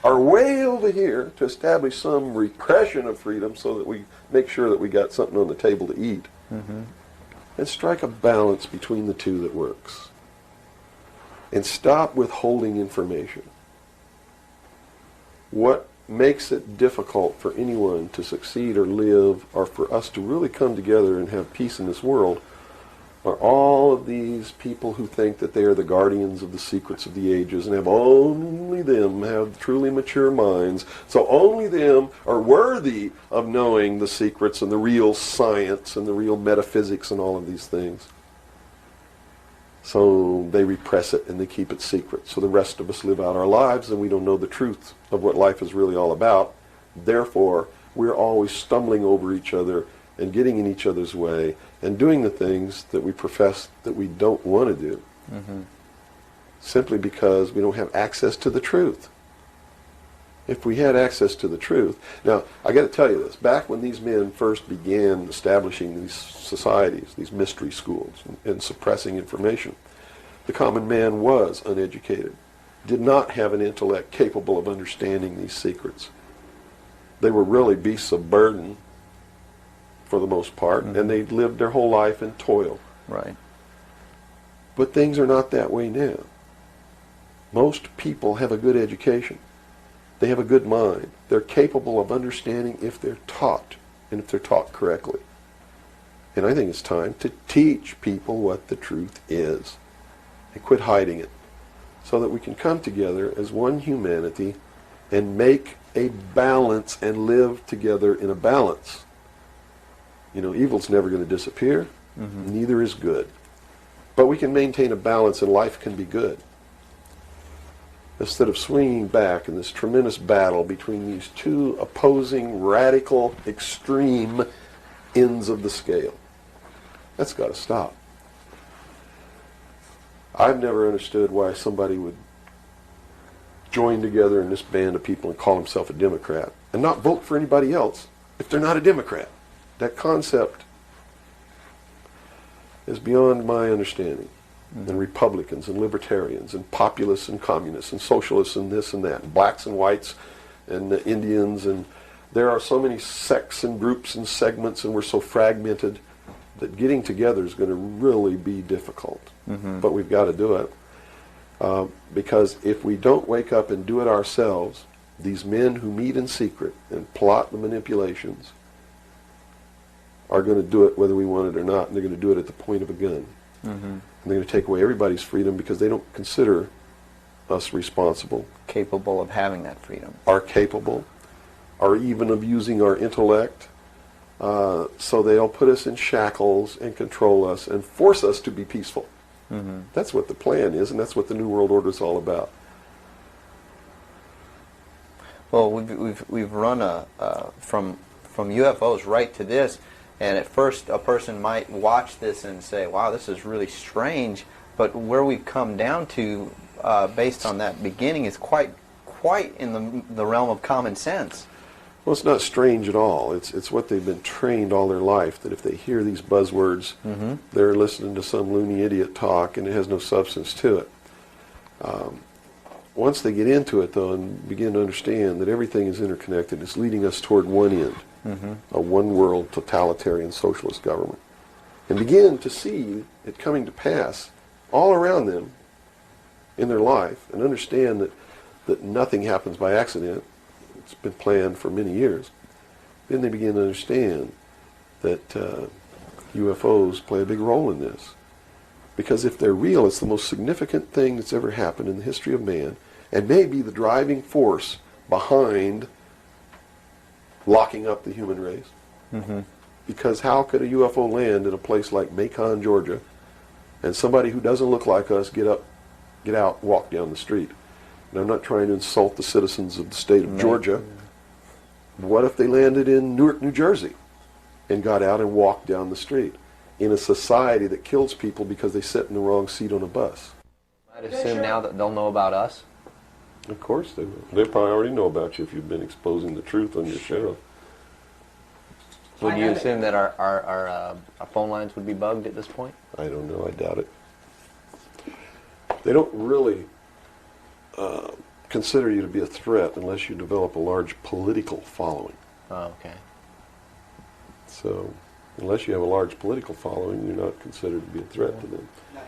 or way over here to establish some repression of freedom so that we make sure that we got something on the table to eat. Mm-hmm. And strike a balance between the two that works. And stop withholding information. What makes it difficult for anyone to succeed or live, or for us to really come together and have peace in this world, are all of these people who think that they are the guardians of the secrets of the ages and have only them have truly mature minds, so only them are worthy of knowing the secrets and the real science and the real metaphysics and all of these things. So they repress it and they keep it secret. So the rest of us live out our lives and we don't know the truth of what life is really all about. Therefore, we're always stumbling over each other and getting in each other's way and doing the things that we profess that we don't want to do, Mm-hmm. simply because we don't have access to the truth. If we had access to the truth... Now, I got to tell you this. Back when these men first began establishing these societies, these mystery schools, and suppressing information, the common man was uneducated, did not have an intellect capable of understanding these secrets. They were really beasts of burden, for the most part, Mm-hmm. and they lived their whole life in toil. Right. But things are not that way now. Most people have a good education. They have a good mind. They're capable of understanding if they're taught, and if they're taught correctly. And I think it's time to teach people what the truth is and quit hiding it, so that we can come together as one humanity and make a balance and live together in a balance. You know, evil's never going to disappear. Mm-hmm. Neither is good. But we can maintain a balance and life can be good. Instead of swinging back in this tremendous battle between these two opposing, radical, extreme ends of the scale. That's got to stop. I've never understood why somebody would join together in this band of people and call himself a Democrat and not vote for anybody else if they're not a Democrat. That concept is beyond my understanding. And Republicans and Libertarians and Populists and Communists and Socialists and this and that, and blacks and whites and Indians, and there are so many sects and groups and segments, and we're so fragmented that getting together is going to really be difficult. But we've got to do it. Because if we don't wake up and do it ourselves, these men who meet in secret and plot the manipulations are going to do it whether we want it or not, and they're going to do it at the point of a gun. And they're going to take away everybody's freedom because they don't consider us responsible, Capable of having that freedom. are capable, are even of using our intellect. So they'll put us in shackles and control us and force us to be peaceful. That's what the plan is, and that's what the New World Order is all about. Well, we've run from UFOs right to this, and at first a person might watch this and say, "Wow, this is really strange." But where we've come down to, based on that beginning, is quite in the realm of common sense. Well, it's not strange at all. It's what they've been trained all their life, that if they hear these buzzwords, they're listening to some loony idiot talk, and it has no substance to it. Once they get into it, though, and begin to understand that everything is interconnected, it's leading us toward one end, a one-world totalitarian socialist government, and begin to see it coming to pass all around them in their life, and understand that nothing happens by accident. It's been planned for many years. Then they begin to understand that UFOs play a big role in this. Because if they're real, it's the most significant thing that's ever happened in the history of man, and may be the driving force behind locking up the human race. Because how could a UFO land in a place like Macon, Georgia, and somebody who doesn't look like us get out, walk down the street? And I'm not trying to insult the citizens of the state of Georgia. What if they landed in Newark, New Jersey, and got out and walked down the street in a society that kills people because they sit in the wrong seat on a bus? I'd assume now that they'll know about us. Of course they will. They probably already know about you if you've been exposing the truth on your show. Would you assume that our phone lines would be bugged at this point? I don't know. I doubt it. They don't really consider you to be a threat unless you develop a large political following. Oh, okay. So, unless you have a large political following, you're not considered to be a threat to them. Not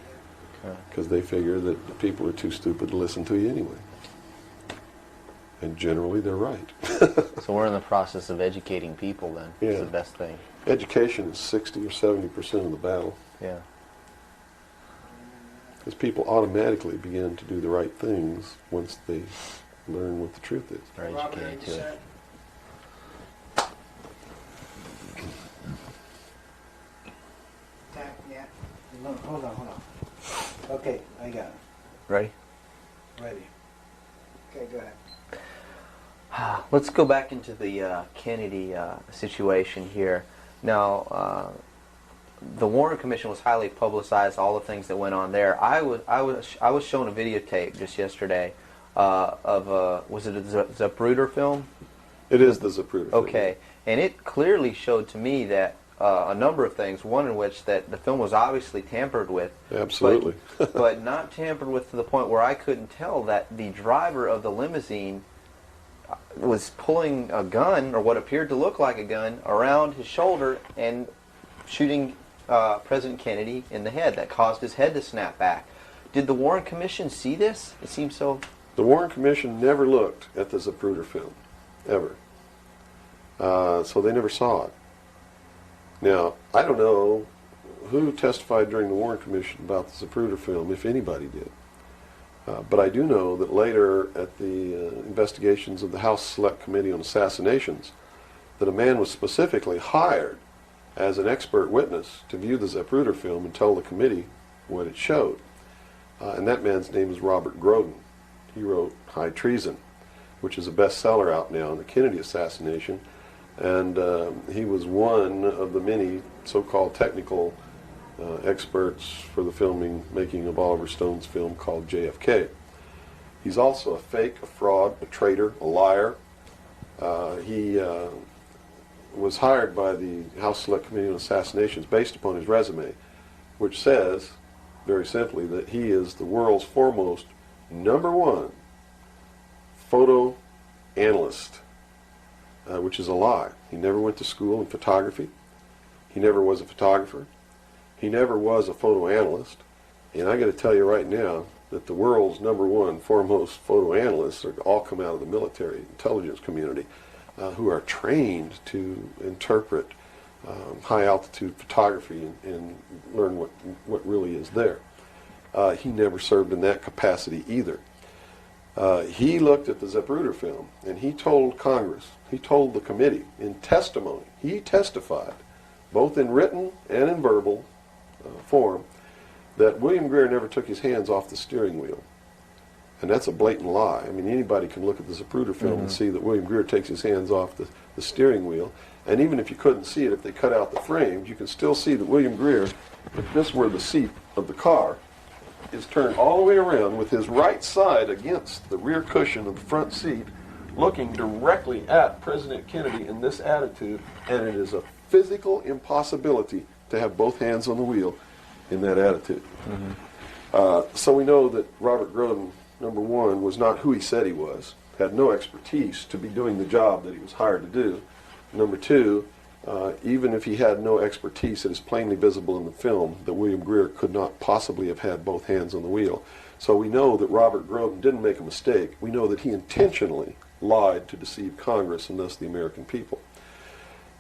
yet. Okay. Because they figure that the people are too stupid to listen to you anyway. And generally, they're right. So we're in the process of educating people then. Yeah. Is the best thing. Education is 60 or 70% of the battle. Yeah. Because people automatically begin to do the right things once they learn what the truth is. They're Robert, educated you to it. set? Yeah. Hold on. Okay, I got it. Ready? Ready. Okay, go ahead. Let's go back into the Kennedy situation here. Now, the Warren Commission was highly publicized. All the things that went on there. I was shown a videotape just yesterday of was it a Zapruder film? It is the Zapruder. Okay, and it clearly showed to me that a number of things. One in which that the film was obviously tampered with. Absolutely. but not tampered with to the point where I couldn't tell that the driver of the limousine was pulling a gun, or what appeared to look like a gun, around his shoulder and shooting President Kennedy in the head. That caused his head to snap back. Did the Warren Commission see this? It seems so. The Warren Commission never looked at the Zapruder film, ever. So they never saw it. Now, I don't know who testified during the Warren Commission about the Zapruder film, if anybody did. But I do know that later at the investigations of the House Select Committee on Assassinations, that a man was specifically hired as an expert witness to view the Zapruder film and tell the committee what it showed. And that man's name is Robert Groden. He wrote High Treason, which is a bestseller out now on the Kennedy assassination. And he was one of the many so-called technical experts for the making of Oliver Stone's film called JFK. He's also a fake, a fraud, a traitor, a liar. He was hired by the House Select Committee on Assassinations based upon his resume, which says, very simply, that he is the world's foremost #1 photo analyst, which is a lie. He never went to school in photography. He never was a photographer. He never was a photo analyst. And I got to tell you right now that the world's #1 foremost photo analysts are all come out of the military intelligence community, who are trained to interpret high altitude photography and learn what really is there. He never served in that capacity either. He looked at the Zapruder film and he told Congress, he told the committee in testimony, he testified, both in written and in verbal form, that William Greer never took his hands off the steering wheel. And that's a blatant lie. I mean, anybody can look at the Zapruder film and see that William Greer takes his hands off the steering wheel. And even if you couldn't see it, if they cut out the frames, you can still see that William Greer, if this were the seat of the car, is turned all the way around with his right side against the rear cushion of the front seat, looking directly at President Kennedy in this attitude, and it is a physical impossibility to have both hands on the wheel in that attitude. So we know that Robert Groden, #1, was not who he said he was, had no expertise to be doing the job that he was hired to do. #2, even if he had no expertise, it is plainly visible in the film that William Greer could not possibly have had both hands on the wheel. So we know that Robert Groden didn't make a mistake. We know that he intentionally lied to deceive Congress and thus the American people.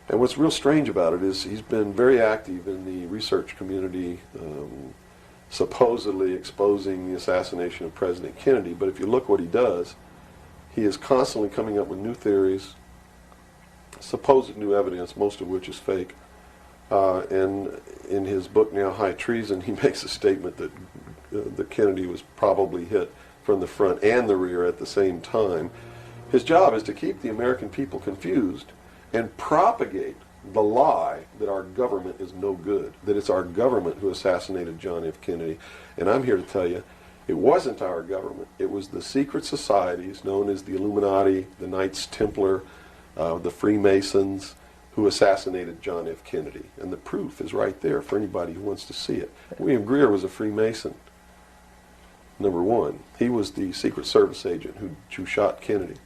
And what's real strange about it is he's been very active in the research community, supposedly exposing the assassination of President Kennedy. But if you look what he does, he is constantly coming up with new theories, supposed new evidence, most of which is fake. And in his book now, High Treason, he makes a statement that Kennedy was probably hit from the front and the rear at the same time. His job is to keep the American people confused and propagate the lie that our government is no good, that it's our government who assassinated John F. Kennedy. And I'm here to tell you, it wasn't our government. It was the secret societies known as the Illuminati, the Knights Templar, the Freemasons, who assassinated John F. Kennedy. And the proof is right there for anybody who wants to see it. William Greer was a Freemason, #1. He was the Secret Service agent who shot Kennedy.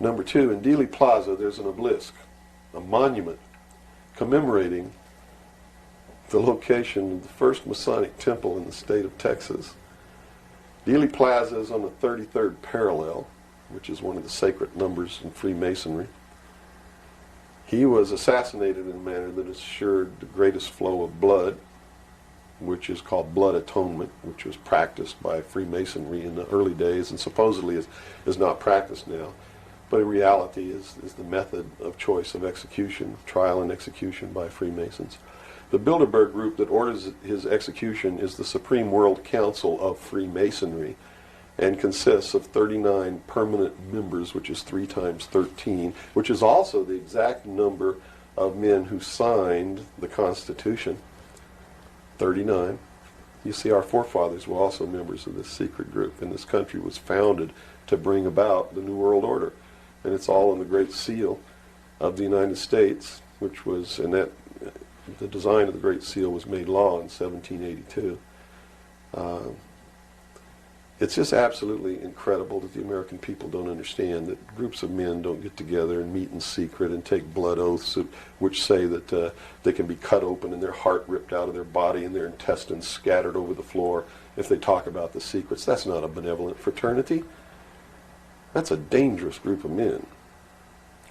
#2, in Dealey Plaza, there's an obelisk, a monument commemorating the location of the first Masonic temple in the state of Texas. Dealey Plaza is on the 33rd parallel, which is one of the sacred numbers in Freemasonry. He was assassinated in a manner that assured the greatest flow of blood, which is called blood atonement, which was practiced by Freemasonry in the early days and supposedly is not practiced now. But in reality is the method of choice of execution, trial and execution by Freemasons. The Bilderberg group that orders his execution is the Supreme World Council of Freemasonry and consists of 39 permanent members, which is 3 times 13, which is also the exact number of men who signed the Constitution. 39. You see, our forefathers were also members of this secret group, and this country was founded to bring about the New World Order. And it's all in the Great Seal of the United States, which was, and that the design of the Great Seal was made law in 1782. It's just absolutely incredible that the American people don't understand that groups of men don't get together and meet in secret and take blood oaths which say that they can be cut open and their heart ripped out of their body and their intestines scattered over the floor if they talk about the secrets. That's not a benevolent fraternity. That's a dangerous group of men.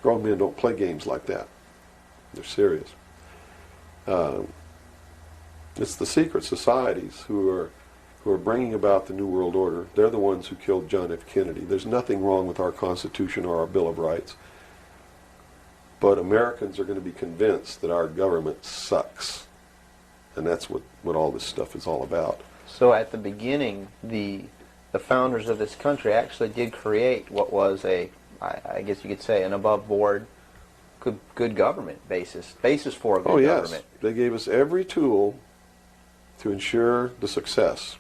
Grown men don't play games like that. They're serious. It's the secret societies who are bringing about the New World Order. They're the ones who killed John F. Kennedy. There's nothing wrong with our Constitution or our Bill of Rights. But Americans are going to be convinced that our government sucks. And that's what all this stuff is all about. So at the beginning, the founders of this country actually did create what was I guess you could say, an above-board, good government basis for a good Oh yes, government. they gave us every tool to ensure the success.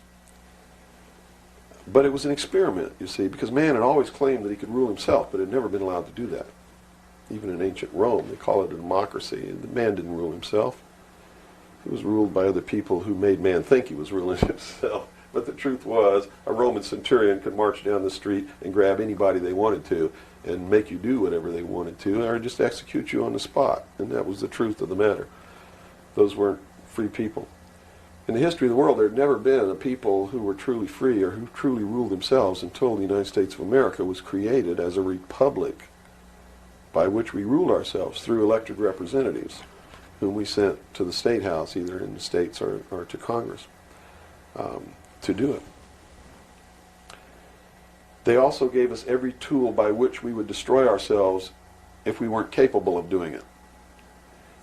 But it was an experiment, you see, because man had always claimed that he could rule himself, but had never been allowed to do that. Even in ancient Rome, they call it a democracy. The man didn't rule himself. He was ruled by other people who made man think he was ruling himself. But the truth was, a Roman centurion could march down the street and grab anybody they wanted to and make you do whatever they wanted to, or just execute you on the spot. And that was the truth of the matter. Those weren't free people. In the history of the world, there had never been a people who were truly free or who truly ruled themselves until the United States of America was created as a republic by which we ruled ourselves through elected representatives whom we sent to the State House, either in the states or to Congress, to do it. They also gave us every tool by which we would destroy ourselves if we weren't capable of doing it.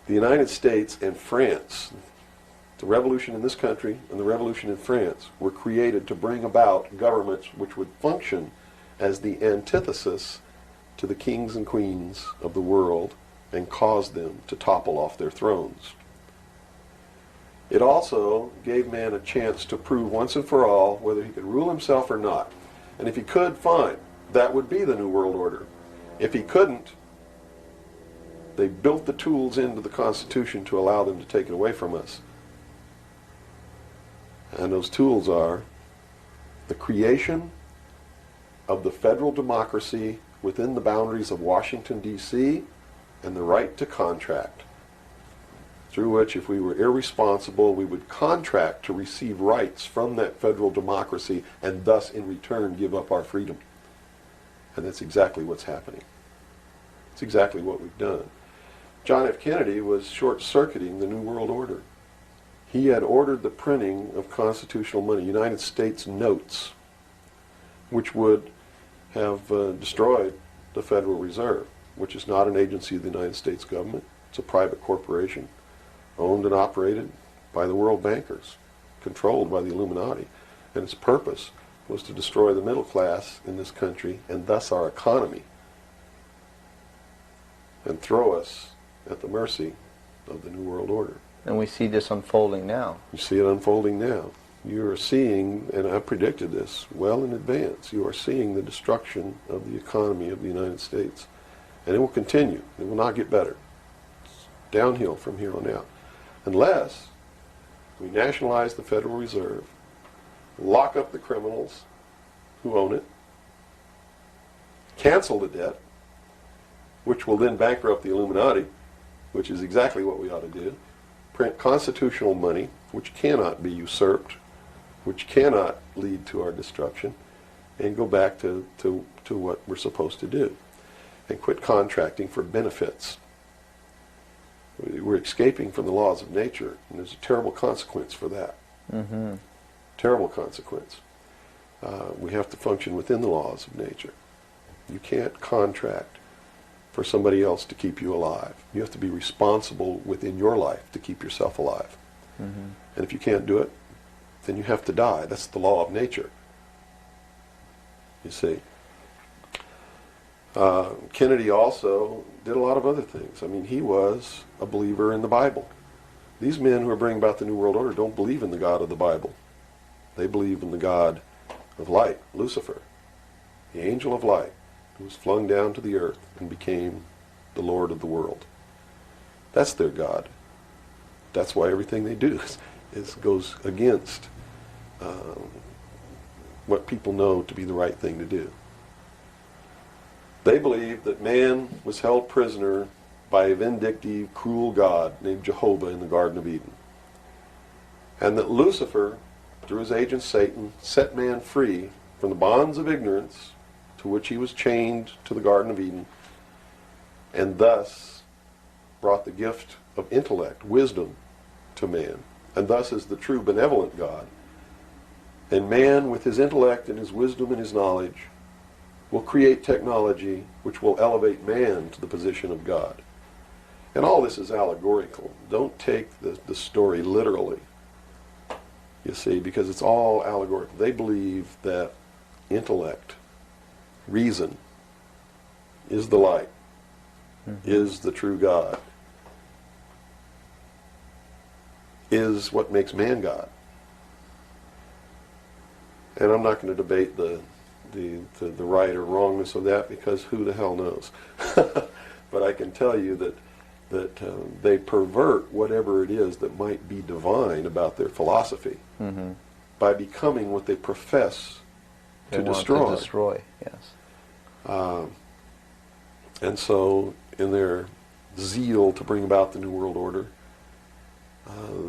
The United States and France, the revolution in this country and the revolution in France, were created to bring about governments which would function as the antithesis to the kings and queens of the world and cause them to topple off their thrones. It also gave man a chance to prove once and for all whether he could rule himself or not. And if he could, fine. That would be the New World Order. If he couldn't, they built the tools into the Constitution to allow them to take it away from us. And those tools are the creation of the federal democracy within the boundaries of Washington, D.C., and the right to contract, through which, if we were irresponsible, we would contract to receive rights from that federal democracy and thus, in return, give up our freedom. And that's exactly what's happening. It's exactly what we've done. John F. Kennedy was short-circuiting the New World Order. He had ordered the printing of constitutional money, United States notes, which would have destroyed the Federal Reserve, which is not an agency of the United States government. It's a private corporation owned and operated by the world bankers, controlled by the Illuminati. And its purpose was to destroy the middle class in this country and thus our economy, and throw us at the mercy of the New World Order. And we see this unfolding now. You see it unfolding now. You are seeing, and I predicted this well in advance, you are seeing the destruction of the economy of the United States. And it will continue. It will not get better. It's downhill from here on out. Unless we nationalize the Federal Reserve, lock up the criminals who own it, cancel the debt, which will then bankrupt the Illuminati, which is exactly what we ought to do, print constitutional money, which cannot be usurped, which cannot lead to our destruction, and go back to what we're supposed to do, and quit contracting for benefits. We're escaping from the laws of nature, and there's a terrible consequence for that. Mm-hmm. Terrible consequence. We have to function within the laws of nature. You can't contract for somebody else to keep you alive. You have to be responsible within your life to keep yourself alive. Mm-hmm. And if you can't do it, then you have to die. That's the law of nature. You see. Kennedy also did a lot of other things. I mean, he was a believer in the Bible. These men who are bringing about the New World Order don't believe in the God of the Bible. They believe in the God of light, Lucifer, the angel of light, who was flung down to the earth and became the Lord of the world. That's their God. That's why everything they do goes against what people know to be the right thing to do. They believed that man was held prisoner by a vindictive, cruel God named Jehovah in the Garden of Eden. And that Lucifer, through his agent Satan, set man free from the bonds of ignorance to which he was chained to the Garden of Eden, and thus brought the gift of intellect, wisdom, to man, and thus is the true benevolent God. And man, with his intellect and his wisdom and his knowledge, will create technology which will elevate man to the position of God. And all this is allegorical. Don't take the story literally. You see, because it's all allegorical. They believe that intellect, reason, is the light, is the true God, is what makes man God. And I'm not going to debate the right or wrongness of that, because who the hell knows? But I can tell you that they pervert whatever it is that might be divine about their philosophy by becoming what they profess They to want destroy. To destroy, yes. And so, in their zeal to bring about the New World Order,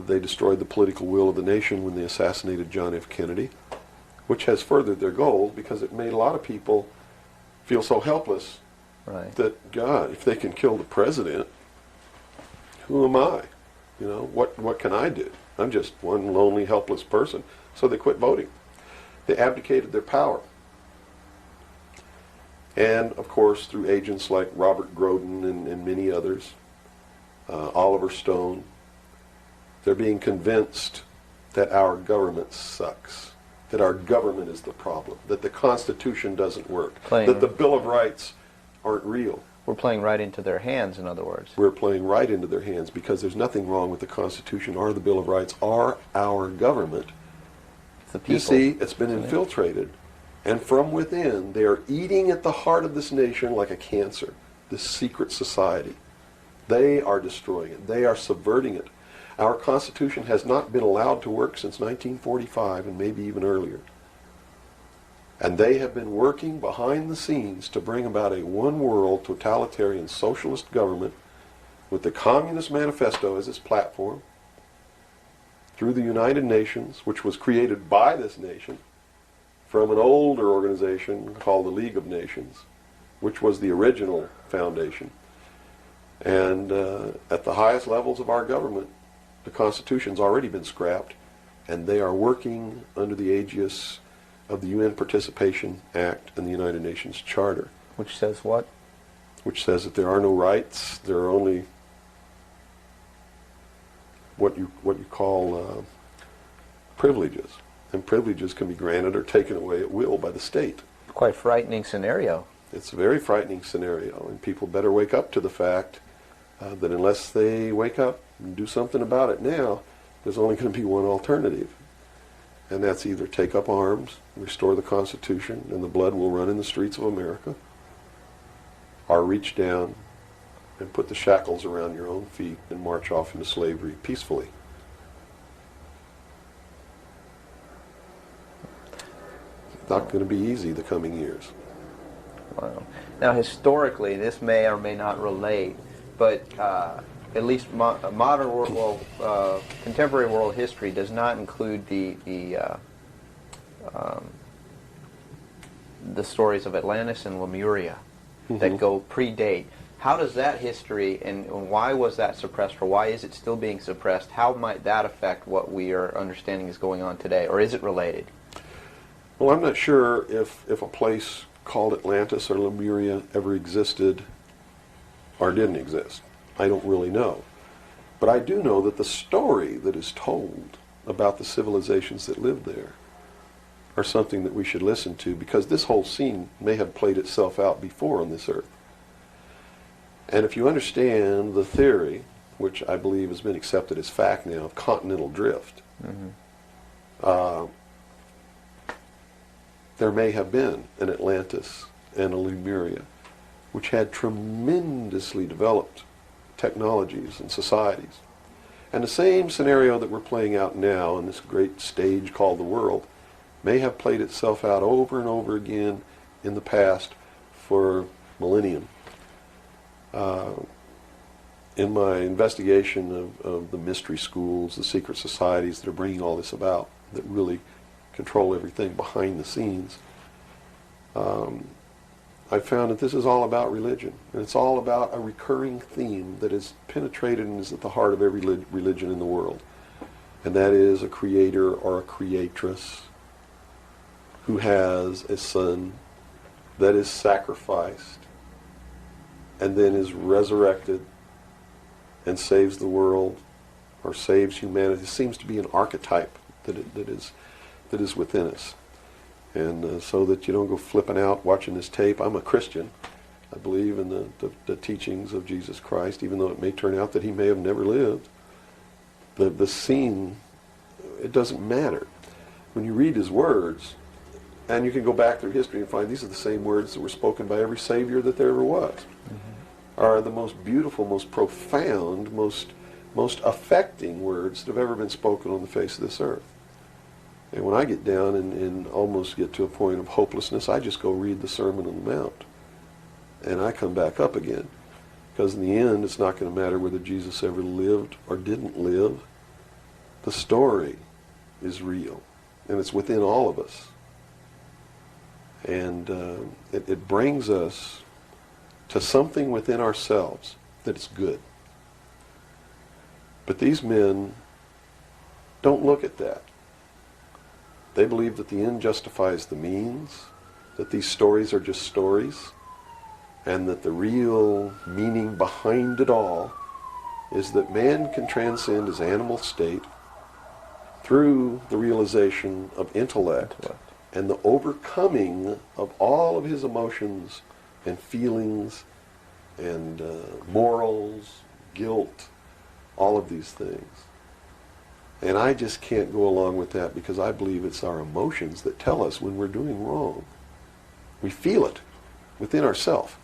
they destroyed the political will of the nation when they assassinated John F. Kennedy, which has furthered their goals, because it made a lot of people feel so helpless Right. that, God, if they can kill the president, who am I? You know, what can I do? I'm just one lonely, helpless person. So they quit voting. They abdicated their power. And, of course, through agents like Robert Groden and many others, Oliver Stone, they're being convinced that our government sucks, that our government is the problem, that the Constitution doesn't work, that the Bill of Rights aren't real. We're playing right into their hands, in other words. We're playing right into their hands, because there's nothing wrong with the Constitution or the Bill of Rights or our government. It's the people. You see, it's been infiltrated. And from within, they are eating at the heart of this nation like a cancer, this secret society. They are destroying it. They are subverting it. Our Constitution has not been allowed to work since 1945, and maybe even earlier. And they have been working behind the scenes to bring about a one-world totalitarian socialist government with the Communist Manifesto as its platform, through the United Nations, which was created by this nation from an older organization called the League of Nations, which was the original foundation. And at the highest levels of our government, the Constitution's already been scrapped, and they are working under the aegis of the UN Participation Act and the United Nations Charter. Which says what? Which says that there are no rights, there are only what you call privileges. And privileges can be granted or taken away at will by the state. Quite frightening scenario. It's a very frightening scenario, and people better wake up to the fact that unless they wake up and do something about it now, there's only going to be one alternative. And that's either take up arms, restore the Constitution, and the blood will run in the streets of America, or reach down and put the shackles around your own feet and march off into slavery peacefully. Not going to be easy the coming years. Wow. Now, historically, this may or may not relate, but at least modern world, contemporary world history does not include the stories of Atlantis and Lemuria that go predate. How does that history, and why was that suppressed, or why is it still being suppressed? How might that affect what we are understanding is going on today, or is it related? Well, I'm not sure if a place called Atlantis or Lemuria ever existed or didn't exist. I don't really know. But I do know that the story that is told about the civilizations that lived there are something that we should listen to, because this whole scene may have played itself out before on this earth. And if you understand the theory, which I believe has been accepted as fact now, of continental drift, there may have been an Atlantis and a Lemuria, which had tremendously developed technologies and societies. And the same scenario that we're playing out now in this great stage called the world may have played itself out over and over again in the past for millennium. In my investigation of the mystery schools, the secret societies that are bringing all this about, that really control everything behind the scenes, I found that this is all about religion. And it's all about a recurring theme that is penetrated and is at the heart of every religion in the world. And that is a creator or a creatress who has a son that is sacrificed and then is resurrected and saves the world or saves humanity. It seems to be an archetype that is within us. And so that you don't go flipping out watching this tape. I'm a Christian. I believe in the teachings of Jesus Christ, even though it may turn out that he may have never lived. The scene, it doesn't matter. When you read his words, and you can go back through history and find these are the same words that were spoken by every Savior that there ever was, are the most beautiful, most profound, most affecting words that have ever been spoken on the face of this earth. And when I get down and almost get to a point of hopelessness, I just go read the Sermon on the Mount. And I come back up again. Because in the end, it's not going to matter whether Jesus ever lived or didn't live. The story is real. And it's within all of us. And it brings us to something within ourselves that is good. But these men don't look at that. They believe that the end justifies the means, that these stories are just stories, and that the real meaning behind it all is that man can transcend his animal state through the realization of intellect and the overcoming of all of his emotions and feelings and morals, guilt, all of these things. And I just can't go along with that because I believe it's our emotions that tell us when we're doing wrong. We feel it within ourselves.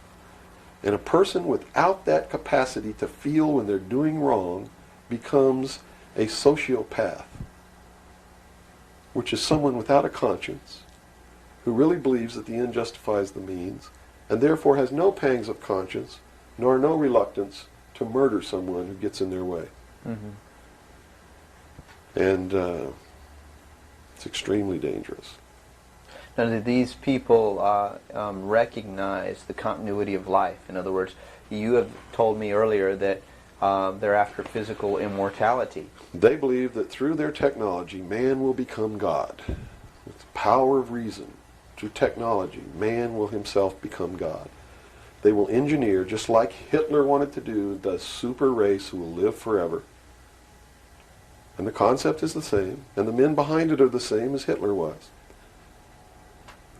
And a person without that capacity to feel when they're doing wrong becomes a sociopath, which is someone without a conscience who really believes that the end justifies the means and therefore has no pangs of conscience nor no reluctance to murder someone who gets in their way. Mm-hmm. And it's extremely dangerous. Now, do these people recognize the continuity of life? In other words, you have told me earlier that they're after physical immortality. They believe that through their technology, man will become God. With the power of reason, through technology, man will himself become God. They will engineer, just like Hitler wanted to do, the super race who will live forever. And the concept is the same, and the men behind it are the same as Hitler was.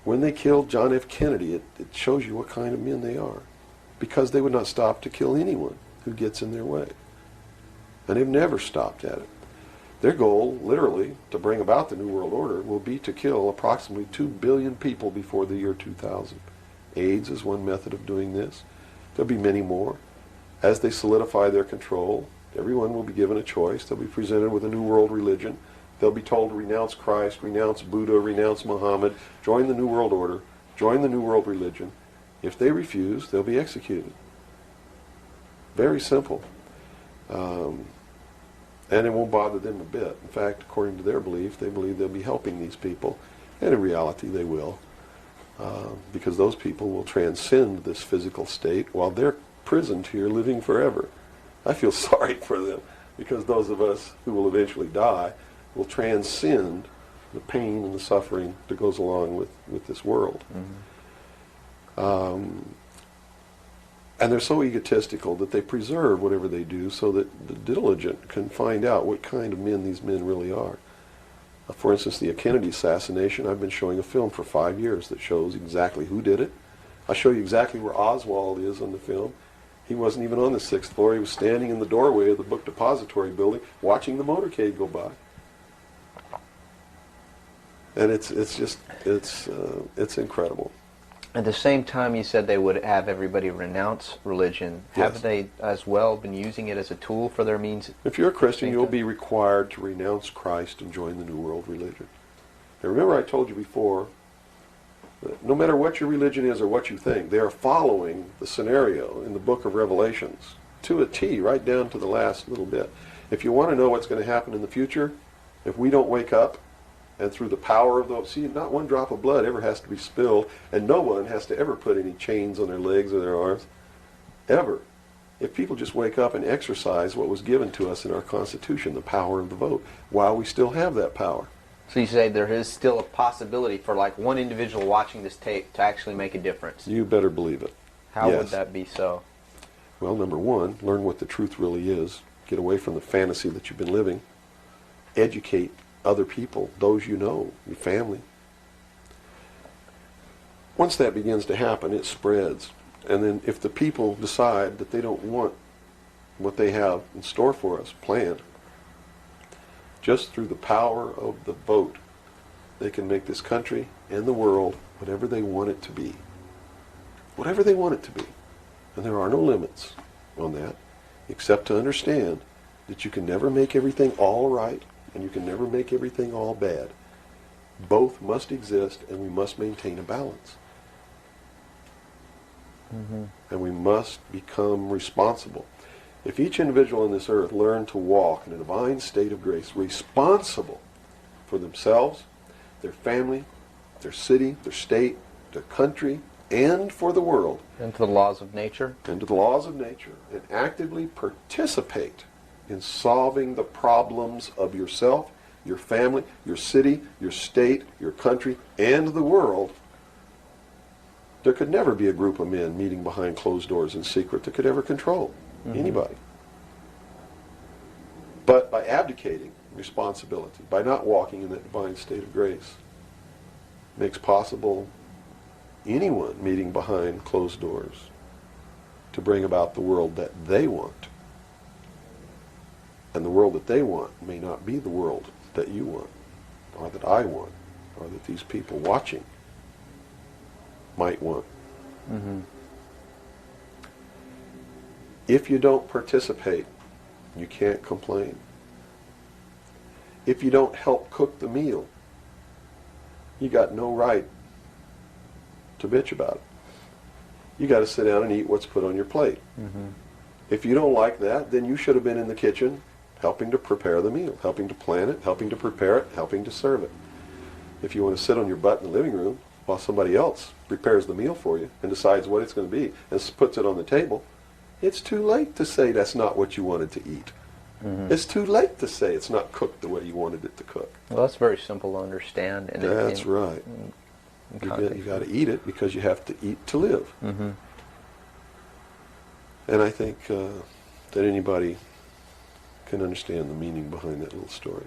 When they killed John F. Kennedy, it shows you what kind of men they are. Because they would not stop to kill anyone who gets in their way. And they've never stopped at it. Their goal, literally, to bring about the New World Order will be to kill approximately 2 billion people before the year 2000. AIDS is one method of doing this. There'll be many more. As they solidify their control, everyone will be given a choice. They'll be presented with a new world religion. They'll be told to renounce Christ, renounce Buddha, renounce Muhammad, join the New World Order, join the New World Religion. If they refuse, they'll be executed. Very simple. And it won't bother them a bit. In fact, according to their belief, they believe they'll be helping these people. And in reality, they will. Because those people will transcend this physical state while they're prisoned here living forever. I feel sorry for them because those of us who will eventually die will transcend the pain and the suffering that goes along with this world. Mm-hmm. And they're so egotistical that they preserve whatever they do so that the diligent can find out what kind of men these men really are. For instance, the Kennedy assassination, I've been showing a film for 5 years that shows exactly who did it. I show you exactly where Oswald is on the film. He wasn't even on the 6th floor. He was standing in the doorway of the book depository building watching the motorcade go by. And it's incredible. At the same time, you said they would have everybody renounce religion. Yes. Have they as well been using it as a tool for their means? If you're a Christian, you'll be required to renounce Christ and join the New World Religion. Now remember I told you before, that no matter what your religion is or what you think, they are following the scenario in the book of Revelations to a T, right down to the last little bit. If you want to know what's going to happen in the future, if we don't wake up, and through the power of those, see, not one drop of blood ever has to be spilled, and no one has to ever put any chains on their legs or their arms, ever. If people just wake up and exercise what was given to us in our Constitution, the power of the vote, while we still have that power. So you say there is still a possibility for like one individual watching this tape to actually make a difference. You better believe it. How Yes. would that be so? Well, number one, learn what the truth really is. Get away from the fantasy that you've been living. Educate other people, those you know, your family. Once that begins to happen, it spreads. And then if the people decide that they don't want what they have in store for us planned, just through the power of the vote, they can make this country and the world whatever they want it to be. Whatever they want it to be. And there are no limits on that, except to understand that you can never make everything all right, and you can never make everything all bad. Both must exist, and we must maintain a balance. And we must become responsible. If each individual on this earth learned to walk in a divine state of grace, responsible for themselves, their family, their city, their state, their country, and for the world, And to the laws of nature. and to the laws of nature, and actively participate in solving the problems of yourself, your family, your city, your state, your country, and the world, there could never be a group of men meeting behind closed doors in secret that could ever control anybody. But by abdicating responsibility, by not walking in that divine state of grace, makes possible anyone meeting behind closed doors to bring about the world that they want. And the world that they want may not be the world that you want, or that I want, or that these people watching might want. If you don't participate, you can't complain. If you don't help cook the meal, you got no right to bitch about it. You got to sit down and eat what's put on your plate. If you don't like that, then you should have been in the kitchen helping to prepare the meal, helping to plan it, helping to prepare it, helping to serve it. If you want to sit on your butt in the living room while somebody else prepares the meal for you and decides what it's going to be and puts it on the table, it's too late to say that's not what you wanted to eat. It's too late to say it's not cooked the way you wanted it to cook. Well, that's very simple to understand. And That's right. You got to eat it because you have to eat to live. And I think that anybody can understand the meaning behind that little story.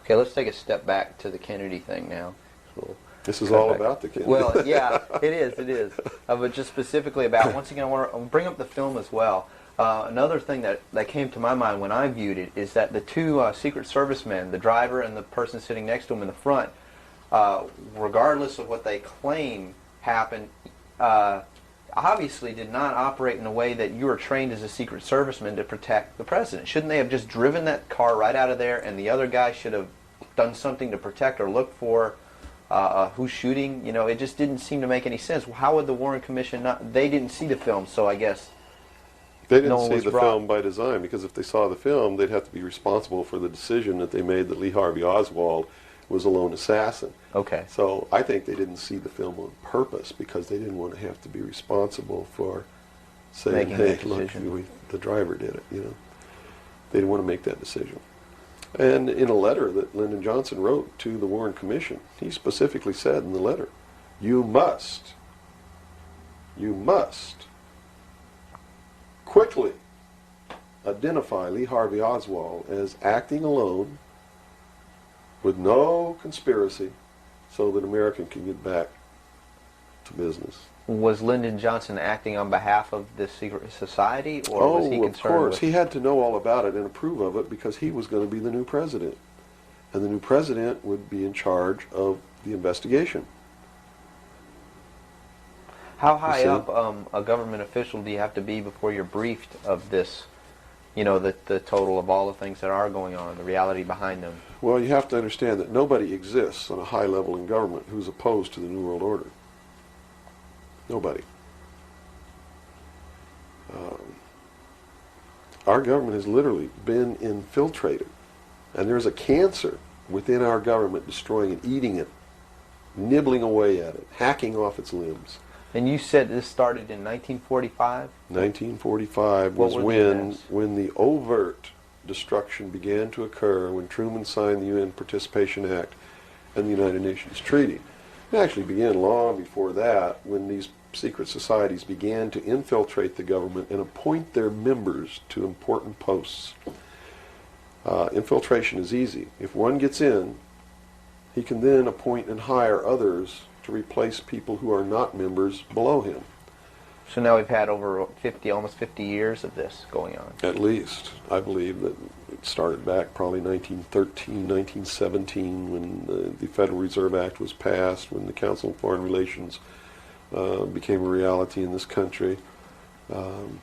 Okay, let's take a step back to the Kennedy thing now. So This is all about the Kennedy. well, yeah, it is. But just specifically about, once again, I want to bring up the film as well. Another thing that came to my mind when I viewed it is that the two Secret Service men, the driver and the person sitting next to him in the front, regardless of what they claim happened, obviously did not operate in a way that you were trained as a Secret Serviceman to protect the president. Shouldn't they have just driven that car right out of there, and the other guy should have done something to protect or look for who's shooting? You know, it just didn't seem to make any sense. How would the Warren Commission not? They didn't see the film, so I guess They didn't no one see was the brought. film by design, because if they saw the film, they'd have to be responsible for the decision that they made that Lee Harvey Oswald was a lone assassin. Okay. So I think they didn't see the film on purpose because they didn't want to have to be responsible for saying, Making hey, that look, decision. the driver did it, you know. They didn't want to make that decision. And in a letter that Lyndon Johnson wrote to the Warren Commission, he specifically said in the letter, you must quickly identify Lee Harvey Oswald as acting alone with no conspiracy so that America can get back to business. Was Lyndon Johnson acting on behalf of the secret society, or was he Of concerned course. with? He had to know all about it and approve of it because he was going to be the new president. And the new president would be in charge of the investigation. How high see? up a government official do you have to be before you're briefed of this? You know, the total of all the things that are going on, the reality behind them. Well, you have to understand that nobody exists on a high level in government who's opposed to the New World Order. Nobody. Our government has literally been infiltrated. And there's a cancer within our government destroying it, eating it, nibbling away at it, hacking off its limbs. And you said this started in 1945? 1945 What was were the when events? the overt destruction began to occur, when Truman signed the UN Participation Act and the United Nations Treaty. It actually began long before that, when these secret societies began to infiltrate the government and appoint their members to important posts. Infiltration is easy. If one gets in, he can then appoint and hire others to replace people who are not members below him. So now we've had over 50, almost 50 years of this going on. At least, I believe that it started back probably 1913, 1917, when the Federal Reserve Act was passed, when the Council on Foreign Relations became a reality in this country. And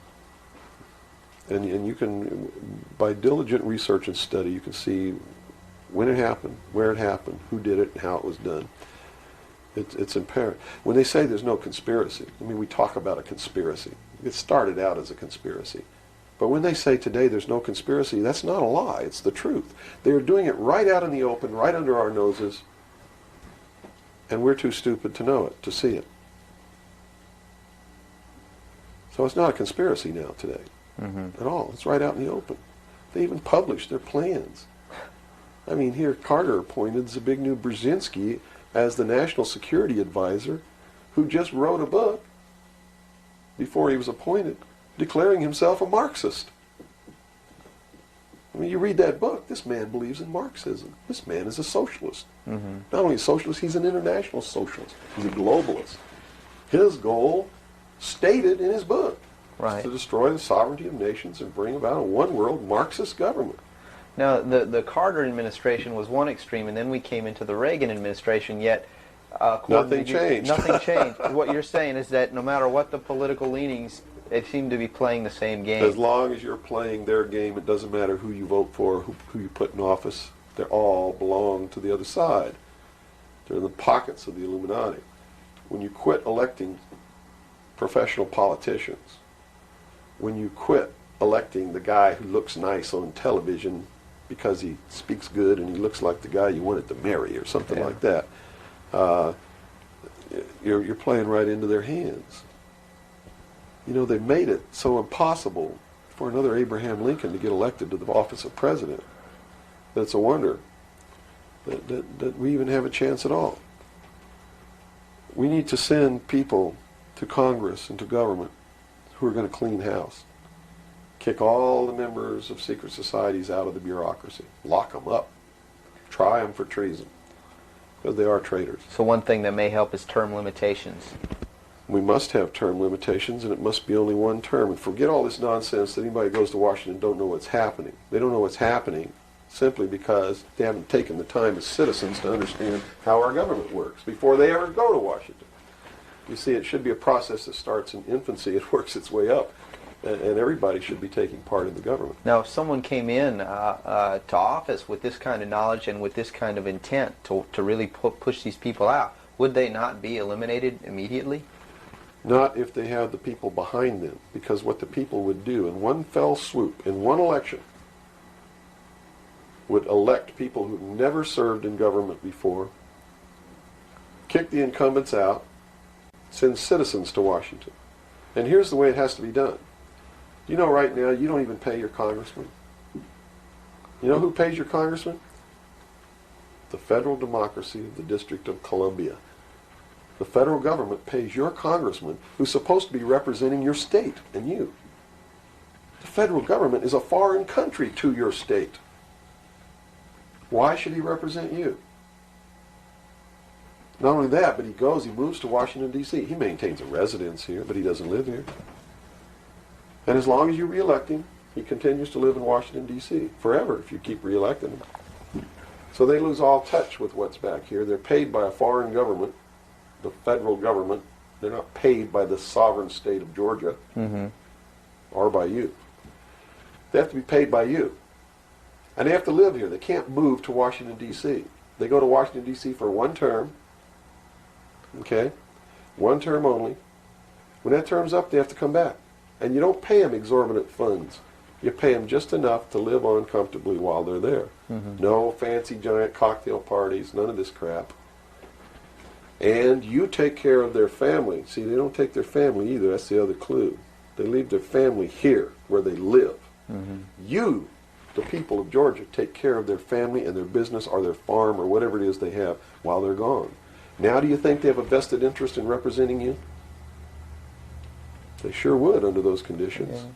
you can, by diligent research and study, you can see when it happened, where it happened, who did it, and how it was done. It's apparent. When they say there's no conspiracy, I mean, we talk about a conspiracy. It started out as a conspiracy. But when they say today there's no conspiracy, that's not a lie. It's the truth. They're doing it right out in the open, right under our noses, and we're too stupid to know it, to see it. So it's not a conspiracy now today at all. It's right out in the open. They even published their plans. I mean, here Carter appointed Zbigniew Brzezinski as the National Security Advisor, who just wrote a book before he was appointed declaring himself a Marxist. I mean, you read that book, this man believes in Marxism. This man is a socialist. Not only a socialist, he's an international socialist. He's a globalist. His goal, stated in his book, is to destroy the sovereignty of nations and bring about a one-world Marxist government. Now, the Carter administration was one extreme, and then we came into the Reagan administration, yet nothing changed. Nothing changed. What you're saying is that no matter what the political leanings, they seem to be playing the same game. As long as you're playing their game, it doesn't matter who you vote for, who you put in office. They all belong to the other side. They're in the pockets of the Illuminati. When you quit electing professional politicians, when you quit electing the guy who looks nice on television because he speaks good and he looks like the guy you wanted to marry or something like that, you're playing right into their hands. You know, they made it so impossible for another Abraham Lincoln to get elected to the office of president that it's a wonder that we even have a chance at all. We need to send people to Congress and to government who are going to clean house. Kick all the members of secret societies out of the bureaucracy. Lock them up. Try them for treason. Because they are traitors. So one thing that may help is term limitations. We must have term limitations, and it must be only one term. And forget all this nonsense that anybody goes to Washington don't know what's happening. They don't know what's happening simply because they haven't taken the time as citizens to understand how our government works before they ever go to Washington. You see, it should be a process that starts in infancy and works its way up. And everybody should be taking part in the government. Now, if someone came in to office with this kind of knowledge and with this kind of intent to really push these people out, would they not be eliminated immediately? Not if they have the people behind them, because what the people would do in one fell swoop, in one election, would elect people who've never served in government before, kick the incumbents out, send citizens to Washington. And here's the way it has to be done. You know, right now, you don't even pay your congressman. You know who pays your congressman? The federal democracy of the District of Columbia. The federal government pays your congressman, who's supposed to be representing your state and you. The federal government is a foreign country to your state. Why should he represent you? Not only that, but he moves to Washington, D.C. He maintains a residence here, but he doesn't live here. And as long as you re-elect him, he continues to live in Washington, D.C. forever if you keep re-electing him. So they lose all touch with what's back here. They're paid by a foreign government, the federal government. They're not paid by the sovereign state of Georgia or by you. They have to be paid by you. And they have to live here. They can't move to Washington, D.C. They go to Washington, D.C. for one term. Okay? One term only. When that term's up, they have to come back. And you don't pay them exorbitant funds. You pay them just enough to live on comfortably while they're there. No fancy giant cocktail parties, none of this crap. And you take care of their family. See, they don't take their family either. That's the other clue. They leave their family here, where they live. You, the people of Georgia, take care of their family and their business or their farm or whatever it is they have while they're gone. Now do you think they have a vested interest in representing you? They sure would under those conditions.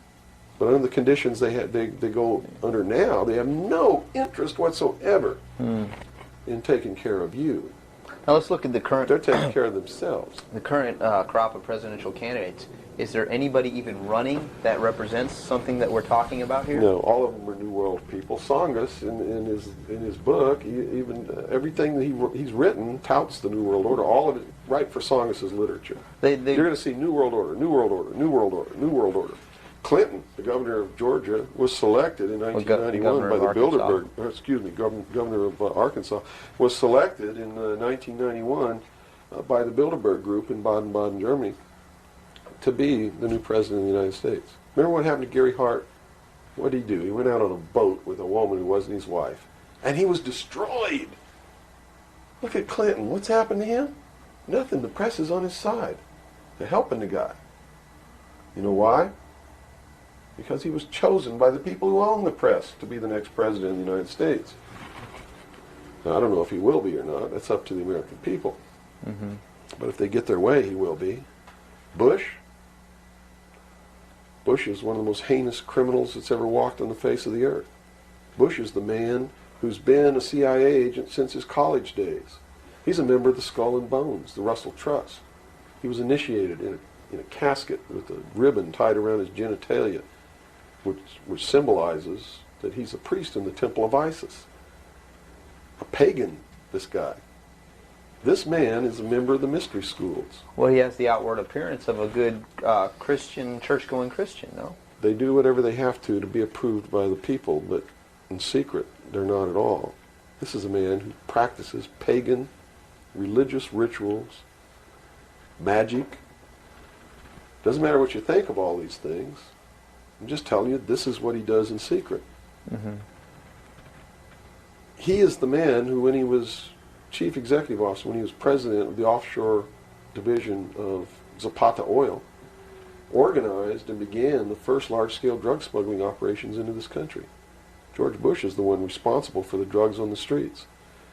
But under the conditions they go under now, they have no interest whatsoever in taking care of you. Now let's look at the current They're taking care of themselves. the current crop of presidential candidates. Is there anybody even running that represents something that we're talking about here? No, all of them are New World people. Tsongas, in his book, even everything that he's written touts the New World Order. All of it, right for Tsongas's literature. They You're going to see New World Order, New World Order, New World Order, New World Order. Clinton, the governor of Georgia, was selected in 1991 governor by of the Arkansas. governor of Arkansas, was selected in 1991 by the Bilderberg Group in Baden-Baden, Germany, to be the new president of the United States. Remember what happened to Gary Hart? What did he do? He went out on a boat with a woman who wasn't his wife, and he was destroyed. Look at Clinton. What's happened to him? Nothing. The press is on his side. They're helping the guy. You know why? Because he was chosen by the people who own the press to be the next president of the United States. Now, I don't know if he will be or not. That's up to the American people. But if they get their way, he will be. Bush is one of the most heinous criminals that's ever walked on the face of the earth. Bush is the man who's been a CIA agent since his college days. He's a member of the Skull and Bones, the Russell Trust. He was initiated in a casket with a ribbon tied around his genitalia, which symbolizes that he's a priest in the temple of Isis. A pagan, this guy. This man is a member of the mystery schools. Well, he has the outward appearance of a good Christian, church-going Christian, no? They do whatever they have to be approved by the people, but in secret, they're not at all. This is a man who practices pagan religious rituals, magic. Doesn't matter what you think of all these things. I'm just telling you, this is what he does in secret. He is the man who, when he was chief executive officer, when he was president of the offshore division of Zapata Oil, organized and began the first large-scale drug smuggling operations into this country. George Bush is the one responsible for the drugs on the streets.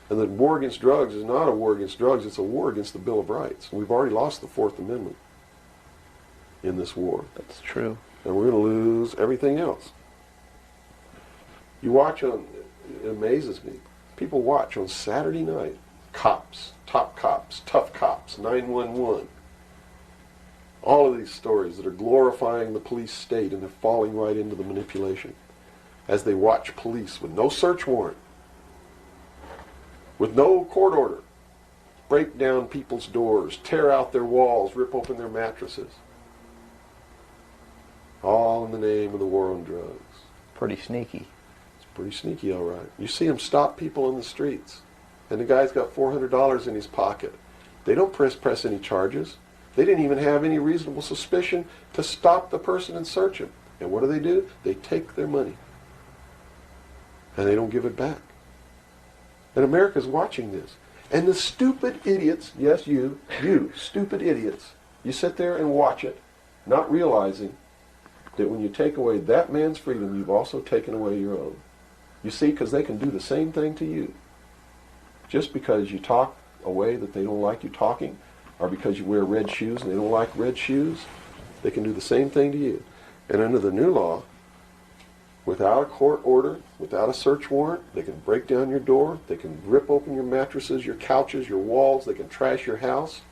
And the war against drugs is not a war against drugs, it's a war against the Bill of Rights. We've already lost the Fourth Amendment in this war. That's true. And we're going to lose everything else. You watch on, it amazes me, people watch on Saturday night, cops, top cops, tough cops, 911. All of these stories that are glorifying the police state, and they're falling right into the manipulation as they watch police with no search warrant, with no court order, break down people's doors, tear out their walls, rip open their mattresses. All in the name of the war on drugs. Pretty sneaky. It's pretty sneaky, all right. You see them stop people in the streets, and the guy's got $400 in his pocket. They don't press any charges. They didn't even have any reasonable suspicion to stop the person and search him. And what do? They take their money, and they don't give it back. And America's watching this. And the stupid idiots, yes, you stupid idiots, you sit there and watch it, not realizing that when you take away that man's freedom, you've also taken away your own. You see, because they can do the same thing to you. Just because you talk a way that they don't like you talking, or because you wear red shoes and they don't like red shoes, they can do the same thing to you. And under the new law, without a court order, without a search warrant, they can break down your door, they can rip open your mattresses, your couches, your walls, they can trash your house.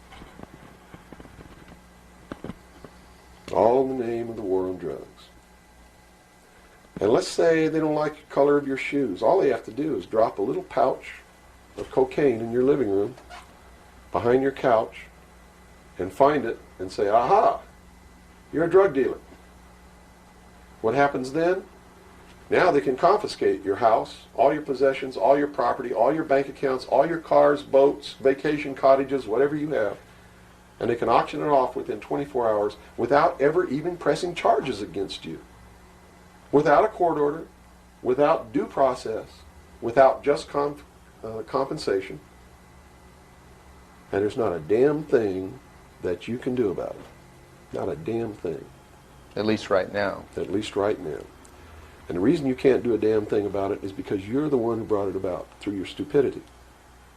All in the name of the war on drugs. And let's say they don't like the color of your shoes. All they have to do is drop a little pouch of cocaine in your living room, behind your couch, and find it and say, aha, you're a drug dealer. What happens then? Now they can confiscate your house, all your possessions, all your property, all your bank accounts, all your cars, boats, vacation cottages, whatever you have. And they can auction it off within 24 hours without ever even pressing charges against you. Without a court order, without due process, without just compensation. And there's not a damn thing that you can do about it. Not a damn thing. At least right now. At least right now. And the reason you can't do a damn thing about it is because you're the one who brought it about through your stupidity.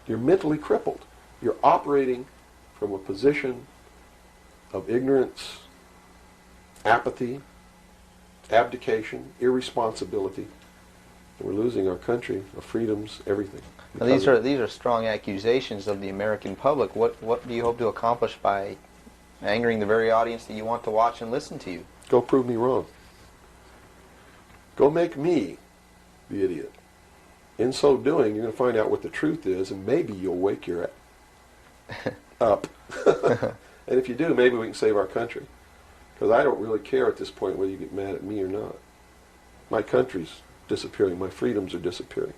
You're mentally crippled. You're operating from a position of ignorance, apathy, abdication, irresponsibility. And we're losing our country, our freedoms, everything. Now, these are strong accusations of the American public. What do you hope to accomplish by angering the very audience that you want to watch and listen to you? Go prove me wrong. Go make me the idiot. In so doing, you're going to find out what the truth is, and maybe you'll wake your up. And if you do, maybe we can save our country. Because I don't really care at this point whether you get mad at me or not. My country's disappearing. My freedoms are disappearing.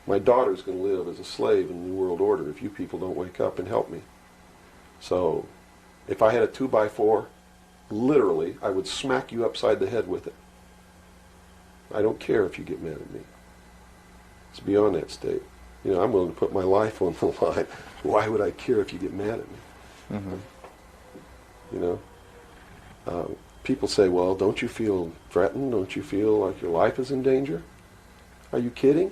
My daughter's going to live as a slave in the New World Order if you people don't wake up and help me. So, if I had a 2x4, literally, I would smack you upside the head with it. I don't care if you get mad at me. It's beyond that state. You know, I'm willing to put my life on the line. Why would I care if you get mad at me? Mm-hmm. You know? People say, well, don't you feel threatened? Don't you feel like your life is in danger? Are you kidding?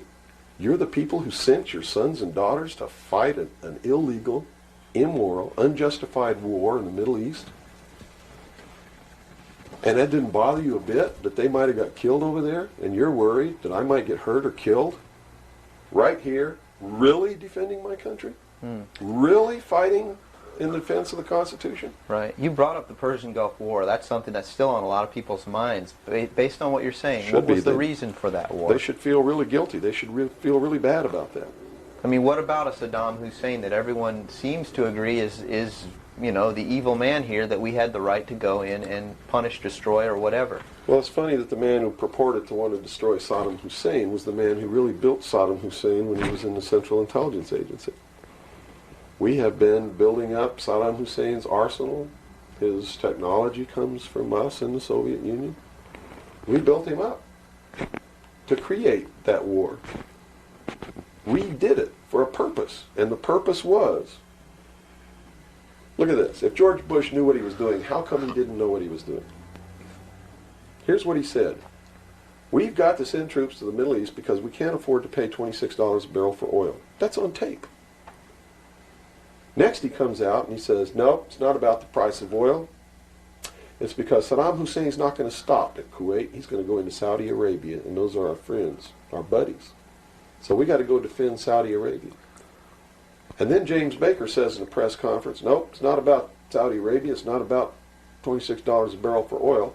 You're the people who sent your sons and daughters to fight an illegal, immoral, unjustified war in the Middle East? And that didn't bother you a bit that they might have got killed over there? And you're worried that I might get hurt or killed? Right here, really defending my country? Really fighting in defense of the Constitution? Right. You brought up the Persian Gulf War. That's something that's still on a lot of people's minds. Based on what you're saying, what was the reason for that war? They should feel really guilty. They should feel really bad about that. I mean, what about a Saddam Hussein that everyone seems to agree is you know, the evil man here, that we had the right to go in and punish, destroy, or whatever? Well, it's funny that the man who purported to want to destroy Saddam Hussein was the man who really built Saddam Hussein when he was in the Central Intelligence Agency. We have been building up Saddam Hussein's arsenal. His technology comes from us in the Soviet Union. We built him up to create that war. We did it for a purpose, and the purpose was, look at this. If George Bush knew what he was doing, how come he didn't know what he was doing? Here's what he said. We've got to send troops to the Middle East because we can't afford to pay $26 a barrel for oil. That's on tape. Next he comes out and he says, no, it's not about the price of oil. It's because Saddam Hussein's not going to stop at Kuwait. He's going to go into Saudi Arabia, and those are our friends, our buddies. So we got to go defend Saudi Arabia. And then James Baker says in a press conference, nope, it's not about Saudi Arabia. It's not about $26 a barrel for oil.